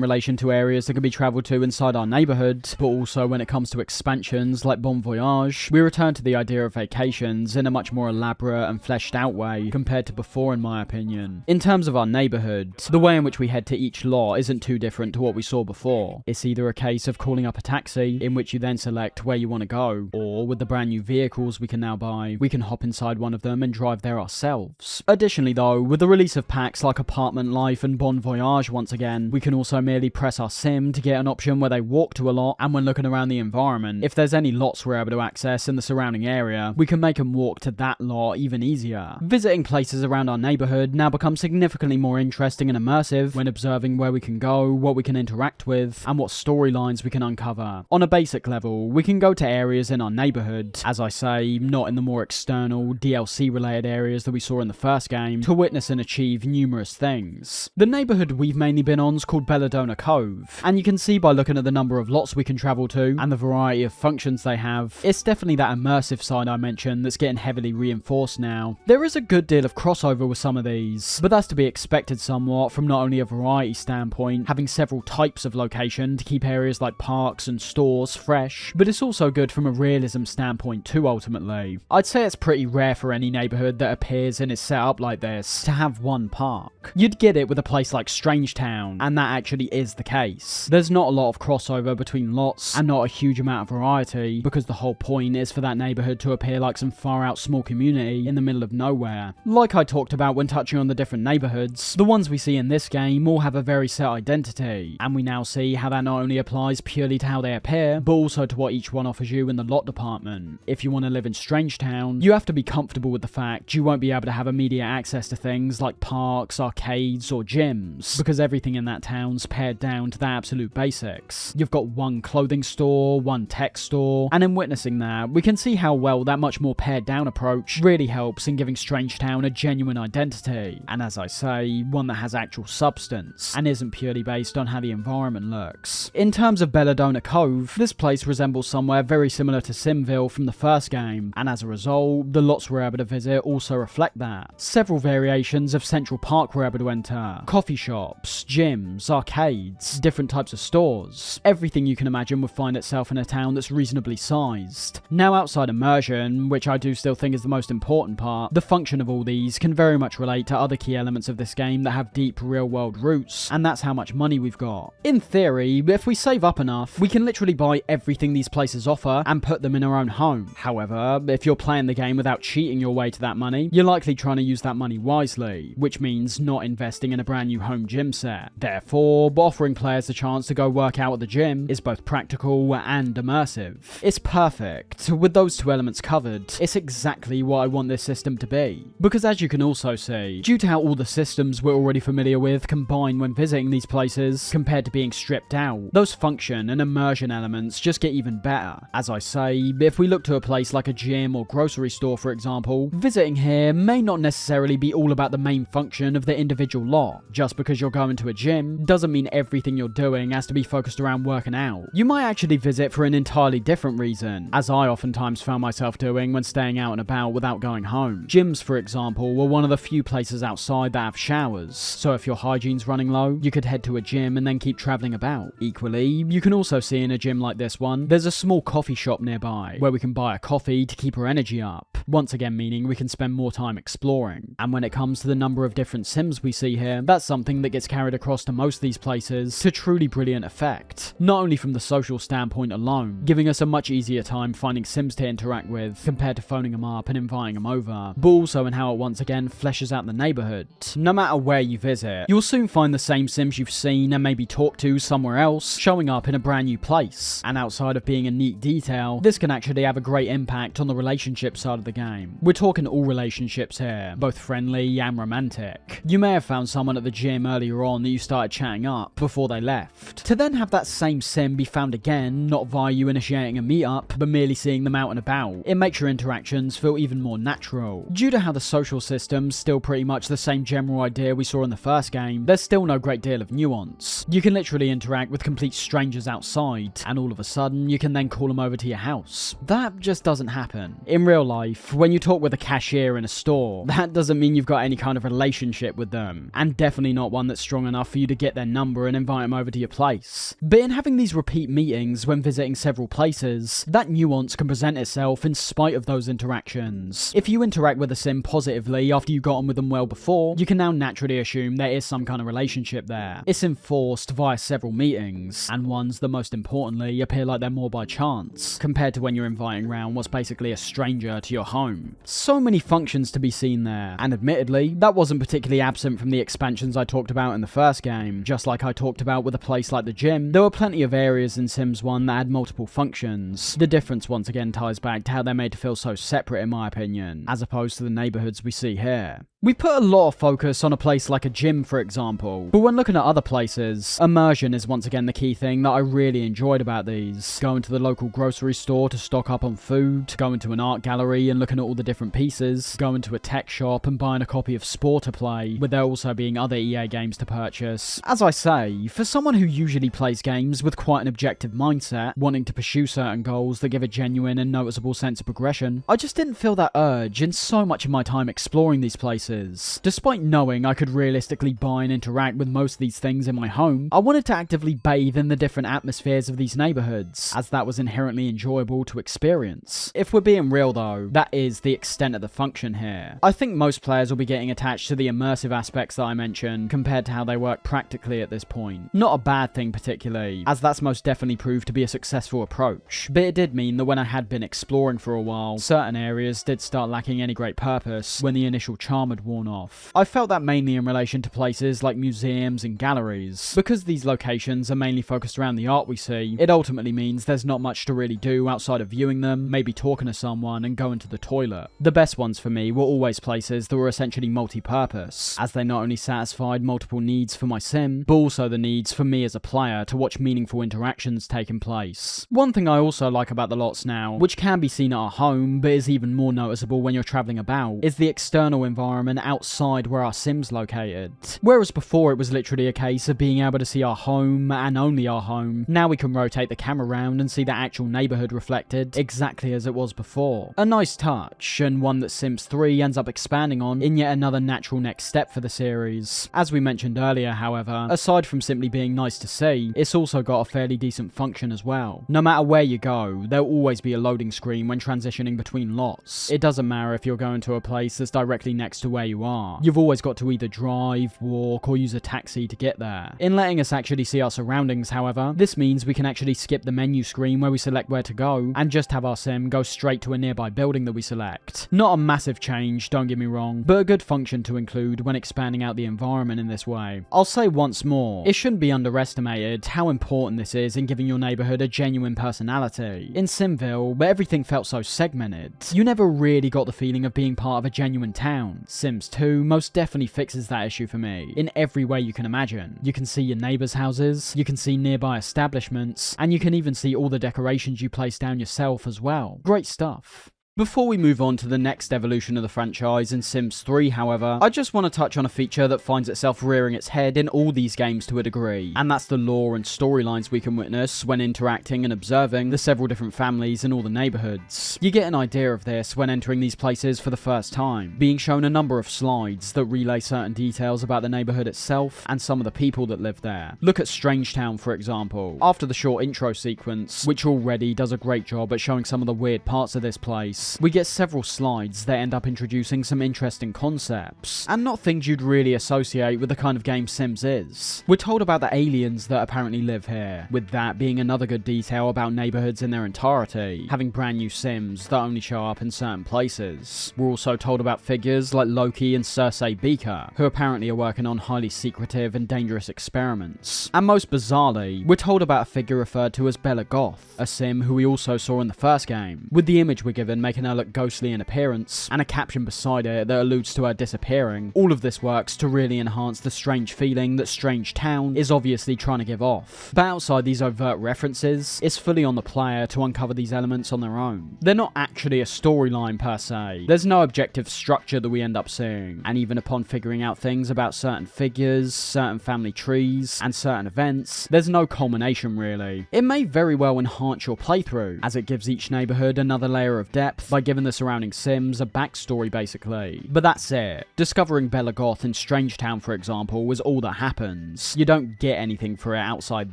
relation to areas that can be travelled to inside our neighbourhood, but also when it comes to expansions like Bon Voyage, we return to the idea of vacations in a much more elaborate and fleshed out way compared to before, in my opinion. In terms of our neighbourhood, the way in which we head to each lot isn't too different to what we saw before. It's either a case of calling up a taxi, in which you then select where you want to go, or with the brand new vehicles we can now buy, we can hop inside one of them and drive there ourselves. Additionally though, with the release of packs like Apartment Life and Bon Voyage once again, we can also merely press our sim to get an option where they walk to a lot, and when looking around the environment, if there's any lots we're able to access in the surrounding area, we can make them walk to that lot even easier. Visiting places around our neighbourhood now becomes significantly more interesting and immersive when observing where we can go, what we can interact with, and what storylines we can uncover. On a basic level, we can go to areas in our neighbourhood, as I say, not in the more external, DLC related areas that we saw in the first game, to witness and achieve numerous things. The neighbourhood we've mainly been on is called Belladonna Cove, and you can see by looking at the number of lots we can travel to, and the variety of functions they have, it's definitely that immersive side I mentioned that's getting heavily reinforced now. There is a good deal of crossover with some of these, but that's to be expected somewhat from not only a variety standpoint, having several types of location to keep areas like parks and stores fresh, but it's also good from a realism standpoint too ultimately. I'd say it's pretty rare for any neighbourhood that appears and is set up like this to have one park. You'd get it with a place like Strangetown, and that actually is the case. There's not a lot of crossover between lots, and not a huge amount of variety, because the whole point is for that neighbourhood to appear like some far out small community in the middle of nowhere. Like I talked about when touching on the different neighbourhoods, the ones we see in this game all have a very set identity, and we now see how that not only applies purely to how they appear, but also to what each one offers you in the lot department. If you want to live in Strangetown, you have to be comfortable with the fact you won't be able to have immediate access to things like parks, arcades, or gyms, because everything in that town's pared down to the absolute basics. You've got one clothing store, one tech store, and in witnessing that, we can see how well that much more pared down approach really helps in giving Strangetown a genuine identity, and as I say, one that has actual substance, and isn't purely based on how the environment looks. In terms of Belladonna Cove, this place resembles somewhere very similar to Simville from the first game, and as a result, the lots we're able to visit also reflect that. Several variations of Central Park we're able to enter, coffee shops, gyms, arcades, different types of stores. Everything you can imagine would find itself in a town that's reasonably sized. Now outside immersion, which I do still think is the most important part, the function of all these can very much relate to other key elements of this game that have deep real-world roots, and that's how much money we've got. In theory, if we save up enough, we can literally buy everything these places offer and put them in our own home. However, if you're you're playing the game without cheating your way to that money, you're likely trying to use that money wisely, which means not investing in a brand new home gym set. Therefore, offering players the chance to go work out at the gym is both practical and immersive. It's perfect. With those two elements covered, it's exactly what I want this system to be. Because as you can also see, due to how all the systems we're already familiar with combine when visiting these places, compared to being stripped out, those function and immersion elements just get even better. As I say, if we look to a place like a gym or grocery store for example, visiting here may not necessarily be all about the main function of the individual lot. Just because you're going to a gym doesn't mean everything you're doing has to be focused around working out. You might actually visit for an entirely different reason, as I oftentimes found myself doing when staying out and about without going home. Gyms, for example, were one of the few places outside that have showers, so if your hygiene's running low, you could head to a gym and then keep travelling about. Equally, you can also see in a gym like this one, there's a small coffee shop nearby, where we can buy a coffee to keep our energy up, once again meaning we can spend more time exploring. And when it comes to the number of different sims we see here, that's something that gets carried across to most of these places to truly brilliant effect. Not only from the social standpoint alone, giving us a much easier time finding sims to interact with compared to phoning them up and inviting them over, but also in how it once again fleshes out the neighbourhood. No matter where you visit, you'll soon find the same sims you've seen and maybe talked to somewhere else showing up in a brand new place. And outside of being a neat detail, this can actually have a great impact on the relationship side of the game. We're talking all relationships here, both friendly and romantic. You may have found someone at the gym earlier on that you started chatting up before they left. To then have that same sim be found again, not via you initiating a meetup, but merely seeing them out and about, it makes your interactions feel even more natural. Due to how the social system's still pretty much the same general idea we saw in the first game, there's still no great deal of nuance. You can literally interact with complete strangers outside, and all of a sudden you can then call them over to your house. That just doesn't happen. In real life, when you talk with a cashier in a store, that doesn't mean you've got any kind of relationship with them, and definitely not one that's strong enough for you to get their number and invite them over to your place. But in having these repeat meetings when visiting several places, that nuance can present itself in spite of those interactions. If you interact with a sim positively after you got on with them well before, you can now naturally assume there is some kind of relationship there. It's enforced via several meetings, and ones that most importantly appear like they're more by chance, compared to when you're inviting round what's basically a stranger to your home. So many functions to be seen there, and admittedly, that wasn't particularly absent from the expansions I talked about in the first game. Just like I talked about with a place like the gym, there were plenty of areas in Sims 1 that had multiple functions. The difference once again ties back to how they're made to feel so separate in my opinion, as opposed to the neighbourhoods we see here. We put a lot of focus on a place like a gym, for example, but when looking at other places, immersion is once again the key thing that I really enjoyed about these. Going to the local grocery store to stock up on food, going to an art gallery and looking at all the different pieces, going to a tech shop and buying a copy of Sport to play, with there also being other EA games to purchase. As I say, for someone who usually plays games with quite an objective mindset, wanting to pursue certain goals that give a genuine and noticeable sense of progression, I just didn't feel that urge in so much of my time exploring these places. Despite knowing I could realistically buy and interact with most of these things in my home, I wanted to actively bathe in the different atmospheres of these neighbourhoods, as that was inherently enjoyable to experience. If we're being real though, that is the extent of the function here. I think most players will be getting attached to the immersive aspects that I mentioned, compared to how they work practically at this point. Not a bad thing particularly, as that's most definitely proved to be a successful approach, but it did mean that when I had been exploring for a while, certain areas did start lacking any great purpose when the initial charm had worn off. I felt that mainly in relation to places like museums and galleries. Because these locations are mainly focused around the art we see, it ultimately means there's not much to really do outside of viewing them, maybe talking to someone and going to the toilet. The best ones for me were always places that were essentially multi-purpose, as they not only satisfied multiple needs for my sim, but also the needs for me as a player to watch meaningful interactions taking place. One thing I also like about the lots now, which can be seen at our home but is even more noticeable when you're travelling about, is the external environment outside where our sim's located. Whereas before it was literally a case of being able to see our home and only our home, now we can rotate the camera around and see the actual neighbourhood reflected exactly as it was before. A nice touch, and one that Sims 3 ends up expanding on in yet another natural next step for the series. As we mentioned earlier, however, aside from simply being nice to see, it's also got a fairly decent function as well. No matter where you go, there'll always be a loading screen when transitioning between lots. It doesn't matter if you're going to a place that's directly next to where you are. You've always got to either drive, walk, or use a taxi to get there. In letting us actually see our surroundings, however, this means we can actually skip the menu screen where we select where to go and just have our sim go straight to a nearby building that we select. Not a massive change, don't get me wrong, but a good function to include when expanding out the environment in this way. I'll say once more, it shouldn't be underestimated how important this is in giving your neighbourhood a genuine personality. In Simville, where everything felt so segmented, you never really got the feeling of being part of a genuine town. Sims 2 most definitely fixes that issue for me, in every way you can imagine. You can see your neighbours' houses, you can see nearby establishments, and you can even see all the decorations you place down yourself as well. Great stuff. Before we move on to the next evolution of the franchise in Sims 3, however, I just want to touch on a feature that finds itself rearing its head in all these games to a degree, and that's the lore and storylines we can witness when interacting and observing the several different families in all the neighbourhoods. You get an idea of this when entering these places for the first time, being shown a number of slides that relay certain details about the neighbourhood itself and some of the people that live there. Look at Strangetown, for example. After the short intro sequence, which already does a great job at showing some of the weird parts of this place, we get several slides that end up introducing some interesting concepts, and not things you'd really associate with the kind of game Sims is. We're told about the aliens that apparently live here, with that being another good detail about neighbourhoods in their entirety, having brand new Sims that only show up in certain places. We're also told about figures like Loki and Cersei Beaker, who apparently are working on highly secretive and dangerous experiments. And most bizarrely, we're told about a figure referred to as Bella Goth, a Sim who we also saw in the first game, with the image we're given making her look ghostly in appearance, and a caption beside it that alludes to her disappearing. All of this works to really enhance the strange feeling that Strangetown is obviously trying to give off. But outside these overt references, it's fully on the player to uncover these elements on their own. They're not actually a storyline per se. There's no objective structure that we end up seeing, and even upon figuring out things about certain figures, certain family trees, and certain events, there's no culmination really. It may very well enhance your playthrough, as it gives each neighbourhood another layer of depth by giving the surrounding Sims a backstory basically. But that's it. Discovering Bella Goth in Strangetown, for example, was all that happens. You don't get anything for it outside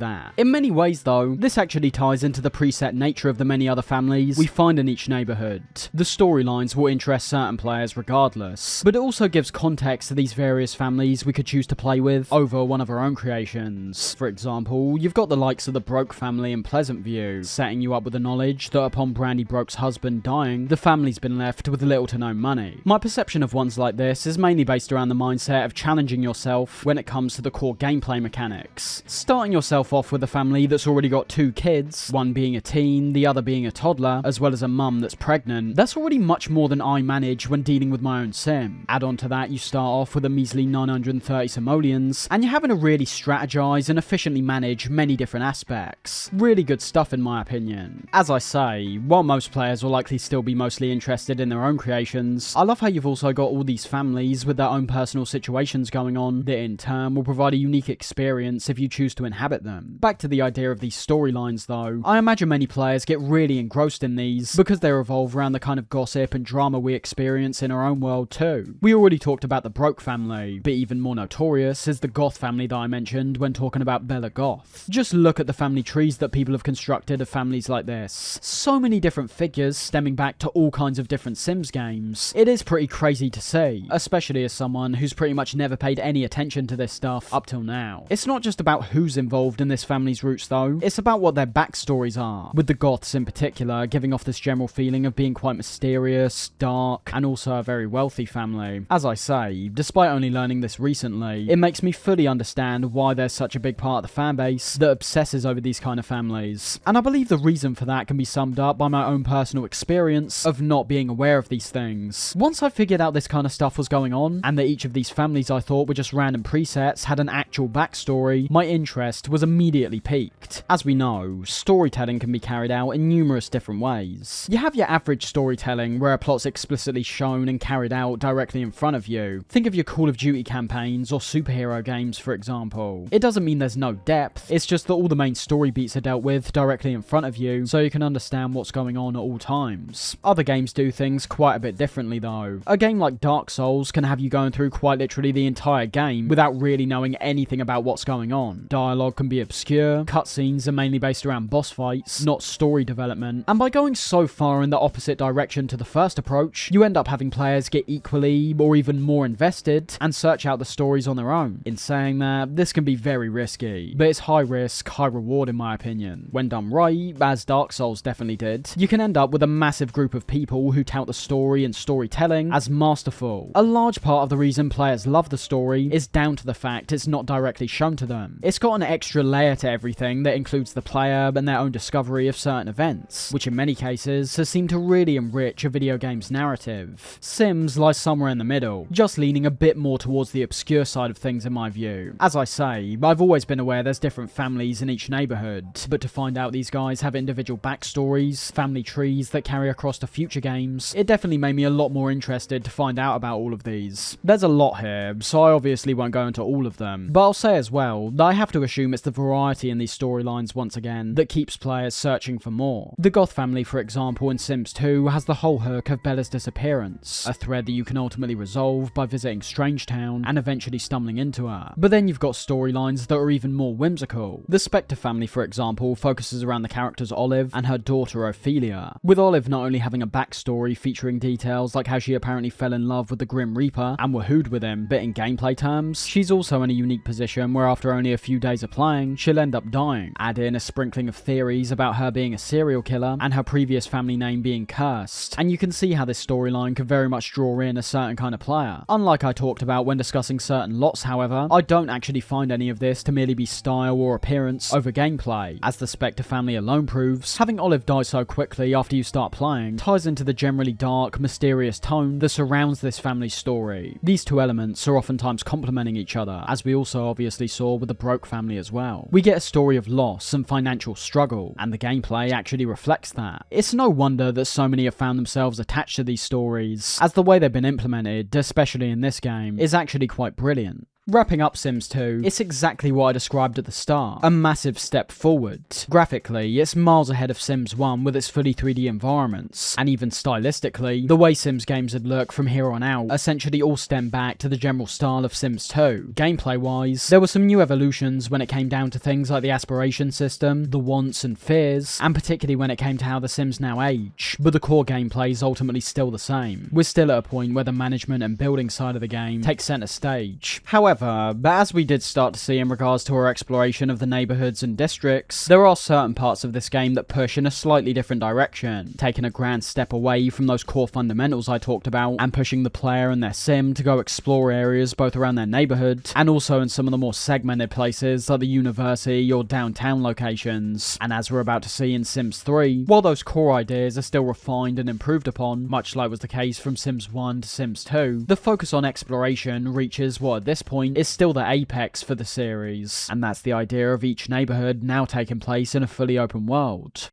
that. In many ways though, this actually ties into the preset nature of the many other families we find in each neighbourhood. The storylines will interest certain players regardless, but it also gives context to these various families we could choose to play with over one of our own creations. For example, you've got the likes of the Broke family in Pleasant View, setting you up with the knowledge that upon Brandy Broke's husband dying, the family's been left with little to no money. My perception of ones like this is mainly based around the mindset of challenging yourself when it comes to the core gameplay mechanics. Starting yourself off with a family that's already got 2 kids, one being a teen, the other being a toddler, as well as a mum that's pregnant, that's already much more than I manage when dealing with my own sim. Add on to that, you start off with a measly 930 simoleons, and you're having to really strategize and efficiently manage many different aspects. Really good stuff in my opinion. As I say, while most players will likely still be mostly interested in their own creations, I love how you've also got all these families with their own personal situations going on that in turn will provide a unique experience if you choose to inhabit them. Back to the idea of these storylines though, I imagine many players get really engrossed in these because they revolve around the kind of gossip and drama we experience in our own world too. We already talked about the Broke family, but even more notorious is the Goth family that I mentioned when talking about Bella Goth. Just look at the family trees that people have constructed of families like this. So many different figures stemming back to all kinds of different Sims games. It is pretty crazy to see, especially as someone who's pretty much never paid any attention to this stuff up till now. It's not just about who's involved in this family's roots though, it's about what their backstories are, with the Goths in particular giving off this general feeling of being quite mysterious, dark, and also a very wealthy family. As I say, despite only learning this recently, it makes me fully understand why there's such a big part of the fanbase that obsesses over these kind of families. And I believe the reason for that can be summed up by my own personal experience of not being aware of these things. Once I figured out this kind of stuff was going on, and that each of these families I thought were just random presets had an actual backstory, my interest was immediately piqued. As we know, storytelling can be carried out in numerous different ways. You have your average storytelling where a plot's explicitly shown and carried out directly in front of you. Think of your Call of Duty campaigns or superhero games, for example. It doesn't mean there's no depth, it's just that all the main story beats are dealt with directly in front of you, so you can understand what's going on at all times. Other games do things quite a bit differently though. A game like Dark Souls can have you going through quite literally the entire game without really knowing anything about what's going on. Dialogue can be obscure, cutscenes cutscenes are mainly based around boss fights, not story development, and by going so far in the opposite direction to the first approach, you end up having players get equally or even more invested and search out the stories on their own. In saying that, this can be very risky, but it's high risk, high reward in my opinion. When done right, as Dark Souls definitely did, you can end up with a massive group of people who tout the story and storytelling as masterful. A large part of the reason players love the story is down to the fact it's not directly shown to them. It's got an extra layer to everything that includes the player and their own discovery of certain events, which in many cases has seemed to really enrich a video game's narrative. Sims lies somewhere in the middle, just leaning a bit more towards the obscure side of things in my view. As I say, I've always been aware there's different families in each neighbourhood, but to find out these guys have individual backstories, family trees that carry across to future games, it definitely made me a lot more interested to find out about all of these. There's a lot here, so I obviously won't go into all of them, but I'll say as well that I have to assume it's the variety in these storylines once again that keeps players searching for more. The Goth family, for example, in Sims 2 has the whole hook of Bella's disappearance, a thread that you can ultimately resolve by visiting Strangetown and eventually stumbling into her. But then you've got storylines that are even more whimsical. The Spectre family, for example, focuses around the characters Olive and her daughter Ophelia, with Olive not only having a backstory featuring details like how she apparently fell in love with the Grim Reaper and wahooed with him, but in gameplay terms, she's also in a unique position where after only a few days of playing, she'll end up dying. Add in a sprinkling of theories about her being a serial killer and her previous family name being cursed, and you can see how this storyline could very much draw in a certain kind of player. Unlike I talked about when discussing certain lots, however, I don't actually find any of this to merely be style or appearance over gameplay. As the Spectre family alone proves, having Olive die so quickly after you start playing ties into the generally dark, mysterious tone that surrounds this family's story. These two elements are oftentimes complementing each other, as we also obviously saw with the Broke family as well. We get a story of loss and financial struggle, and the gameplay actually reflects that. It's no wonder that so many have found themselves attached to these stories, as the way they've been implemented, especially in this game, is actually quite brilliant. Wrapping up Sims 2, it's exactly what I described at the start, a massive step forward. Graphically, it's miles ahead of Sims 1 with its fully 3D environments, and even stylistically, the way Sims games would look from here on out essentially all stem back to the general style of Sims 2. Gameplay-wise, there were some new evolutions when it came down to things like the aspiration system, the wants and fears, and particularly when it came to how the Sims now age, but the core gameplay is ultimately still the same. We're still at a point where the management and building side of the game takes centre stage. However, but as we did start to see in regards to our exploration of the neighbourhoods and districts, there are certain parts of this game that push in a slightly different direction, taking a grand step away from those core fundamentals I talked about, and pushing the player and their sim to go explore areas both around their neighbourhood, and also in some of the more segmented places like the university or downtown locations. And as we're about to see in Sims 3, while those core ideas are still refined and improved upon, much like was the case from Sims 1 to Sims 2, the focus on exploration reaches what at this point is still the apex for the series, and that's the idea of each neighbourhood now taking place in a fully open world.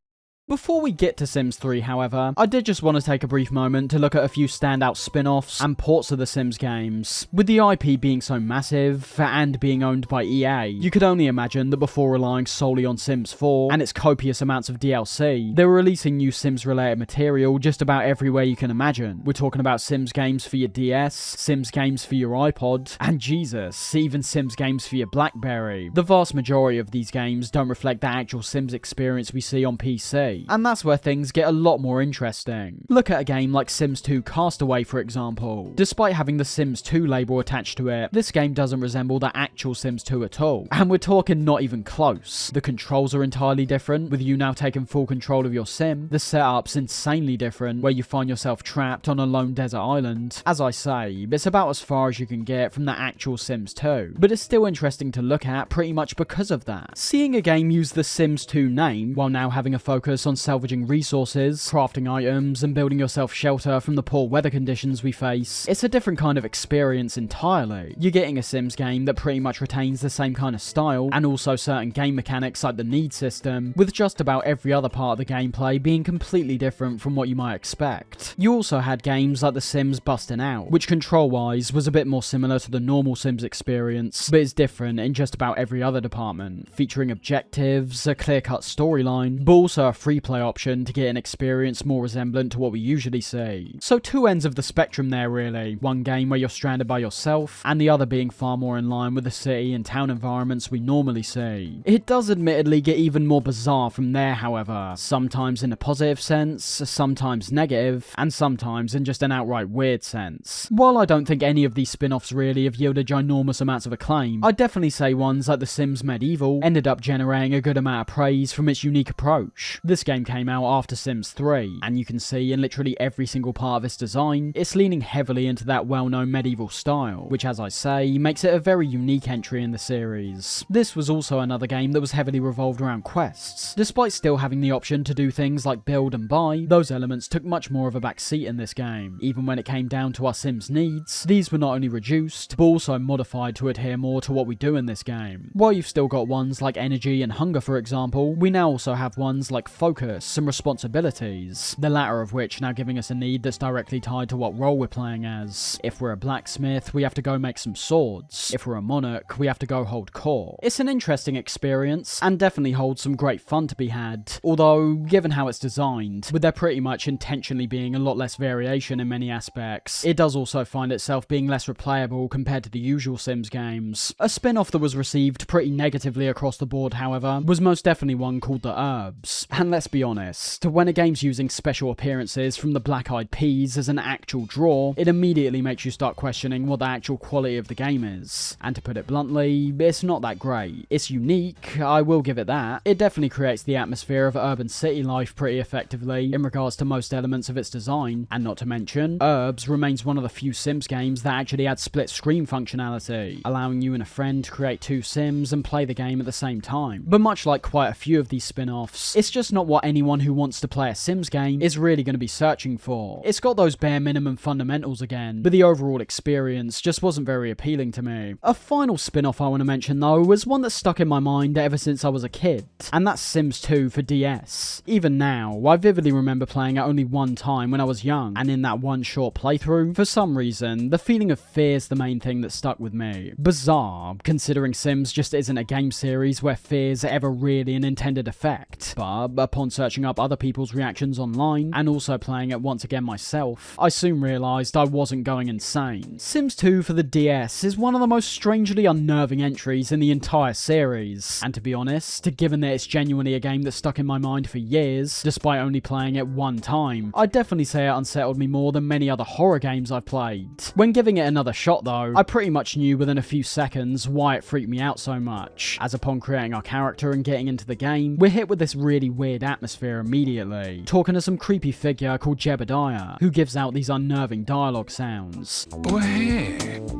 Before we get to Sims 3, however, I did just want to take a brief moment to look at a few standout spin-offs and ports of the Sims games. With the IP being so massive, and being owned by EA, you could only imagine that before relying solely on Sims 4 and its copious amounts of DLC, they were releasing new Sims-related material just about everywhere you can imagine. We're talking about Sims games for your DS, Sims games for your iPod, and Jesus, even Sims games for your BlackBerry. The vast majority of these games don't reflect the actual Sims experience we see on PC. And that's where things get a lot more interesting. Look at a game like Sims 2 Castaway, for example. Despite having the Sims 2 label attached to it, this game doesn't resemble the actual Sims 2 at all. And we're talking not even close. The controls are entirely different, with you now taking full control of your sim. The setup's insanely different, where you find yourself trapped on a lone desert island. As I say, it's about as far as you can get from the actual Sims 2. But it's still interesting to look at pretty much because of that. Seeing a game use the Sims 2 name, while now having a focus on salvaging resources, crafting items, and building yourself shelter from the poor weather conditions we face, it's a different kind of experience entirely. You're getting a Sims game that pretty much retains the same kind of style, and also certain game mechanics like the need system, with just about every other part of the gameplay being completely different from what you might expect. You also had games like The Sims Bustin' Out, which control-wise was a bit more similar to the normal Sims experience, but is different in just about every other department, featuring objectives, a clear-cut storyline, but also a free replay option to get an experience more resemblant to what we usually see. So two ends of the spectrum there really. One game where you're stranded by yourself, and the other being far more in line with the city and town environments we normally see. It does admittedly get even more bizarre from there, however, sometimes in a positive sense, sometimes negative, and sometimes in just an outright weird sense. While I don't think any of these spin-offs really have yielded ginormous amounts of acclaim, I'd definitely say ones like The Sims Medieval ended up generating a good amount of praise from its unique approach. This game came out after Sims 3, and you can see in literally every single part of its design, it's leaning heavily into that well-known medieval style, which as I say, makes it a very unique entry in the series. This was also another game that was heavily revolved around quests. Despite still having the option to do things like build and buy, those elements took much more of a back seat in this game. Even when it came down to our Sims needs, these were not only reduced, but also modified to adhere more to what we do in this game. While you've still got ones like energy and hunger for example, we now also have ones like focus and responsibilities, the latter of which now giving us a need that's directly tied to what role we're playing as. If we're a blacksmith, we have to go make some swords. If we're a monarch, we have to go hold court. It's an interesting experience, and definitely holds some great fun to be had, although, given how it's designed, with there pretty much intentionally being a lot less variation in many aspects, it does also find itself being less replayable compared to the usual Sims games. A spin-off that was received pretty negatively across the board, however, was most definitely one called The Herbs. And let's be honest, when a game's using special appearances from the Black Eyed Peas as an actual draw, it immediately makes you start questioning what the actual quality of the game is. And to put it bluntly, it's not that great. It's unique, I will give it that. It definitely creates the atmosphere of urban city life pretty effectively in regards to most elements of its design, and not to mention, Herbs remains one of the few Sims games that actually adds split screen functionality, allowing you and a friend to create two Sims and play the game at the same time. But much like quite a few of these spin-offs, it's just not what anyone who wants to play a Sims game is really going to be searching for. It's got those bare minimum fundamentals again, but the overall experience just wasn't very appealing to me. A final spin-off I want to mention though was one that stuck in my mind ever since I was a kid, and that's Sims 2 for DS. Even now, I vividly remember playing it only one time when I was young, and in that one short playthrough, for some reason, the feeling of fear is the main thing that stuck with me. Bizarre, considering Sims just isn't a game series where fear's ever really an intended effect, but upon searching up other people's reactions online, and also playing it once again myself, I soon realised I wasn't going insane. Sims 2 for the DS is one of the most strangely unnerving entries in the entire series, and to be honest, given that it's genuinely a game that stuck in my mind for years, despite only playing it one time, I'd definitely say it unsettled me more than many other horror games I've played. When giving it another shot though, I pretty much knew within a few seconds why it freaked me out so much, as upon creating our character and getting into the game, we're hit with this really weird atmosphere immediately, talking to some creepy figure called Jebediah, who gives out these unnerving dialogue sounds.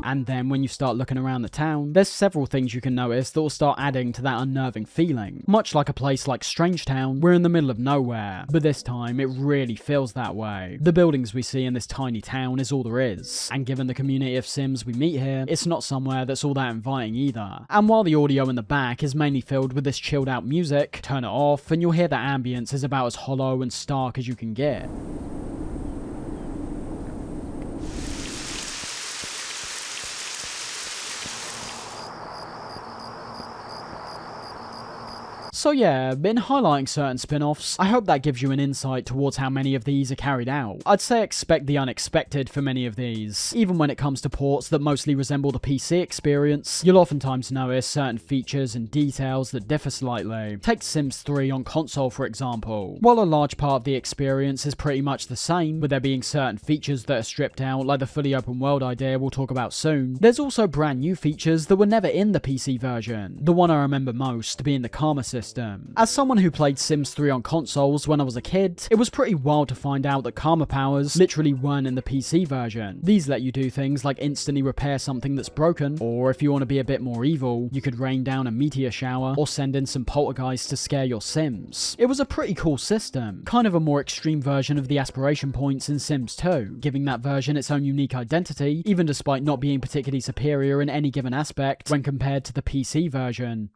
And then when you start looking around the town, there's several things you can notice that will start adding to that unnerving feeling. Much like a place like Strangetown, we're in the middle of nowhere, but this time it really feels that way. The buildings we see in this tiny town is all there is, and given the community of Sims we meet here, it's not somewhere that's all that inviting either. And while the audio in the back is mainly filled with this chilled out music, turn it off and you'll hear the ambience is about as hollow and stark as you can get. So yeah, in highlighting certain spin-offs, I hope that gives you an insight towards how many of these are carried out. I'd say expect the unexpected for many of these. Even when it comes to ports that mostly resemble the PC experience, you'll oftentimes notice certain features and details that differ slightly. Take Sims 3 on console for example. While a large part of the experience is pretty much the same, with there being certain features that are stripped out like the fully open world idea we'll talk about soon, there's also brand new features that were never in the PC version. The one I remember most being the karma system. As someone who played Sims 3 on consoles when I was a kid, it was pretty wild to find out that karma powers literally weren't in the PC version. These let you do things like instantly repair something that's broken, or if you want to be a bit more evil, you could rain down a meteor shower or send in some poltergeists to scare your Sims. It was a pretty cool system, kind of a more extreme version of the aspiration points in Sims 2, giving that version its own unique identity, even despite not being particularly superior in any given aspect when compared to the PC version.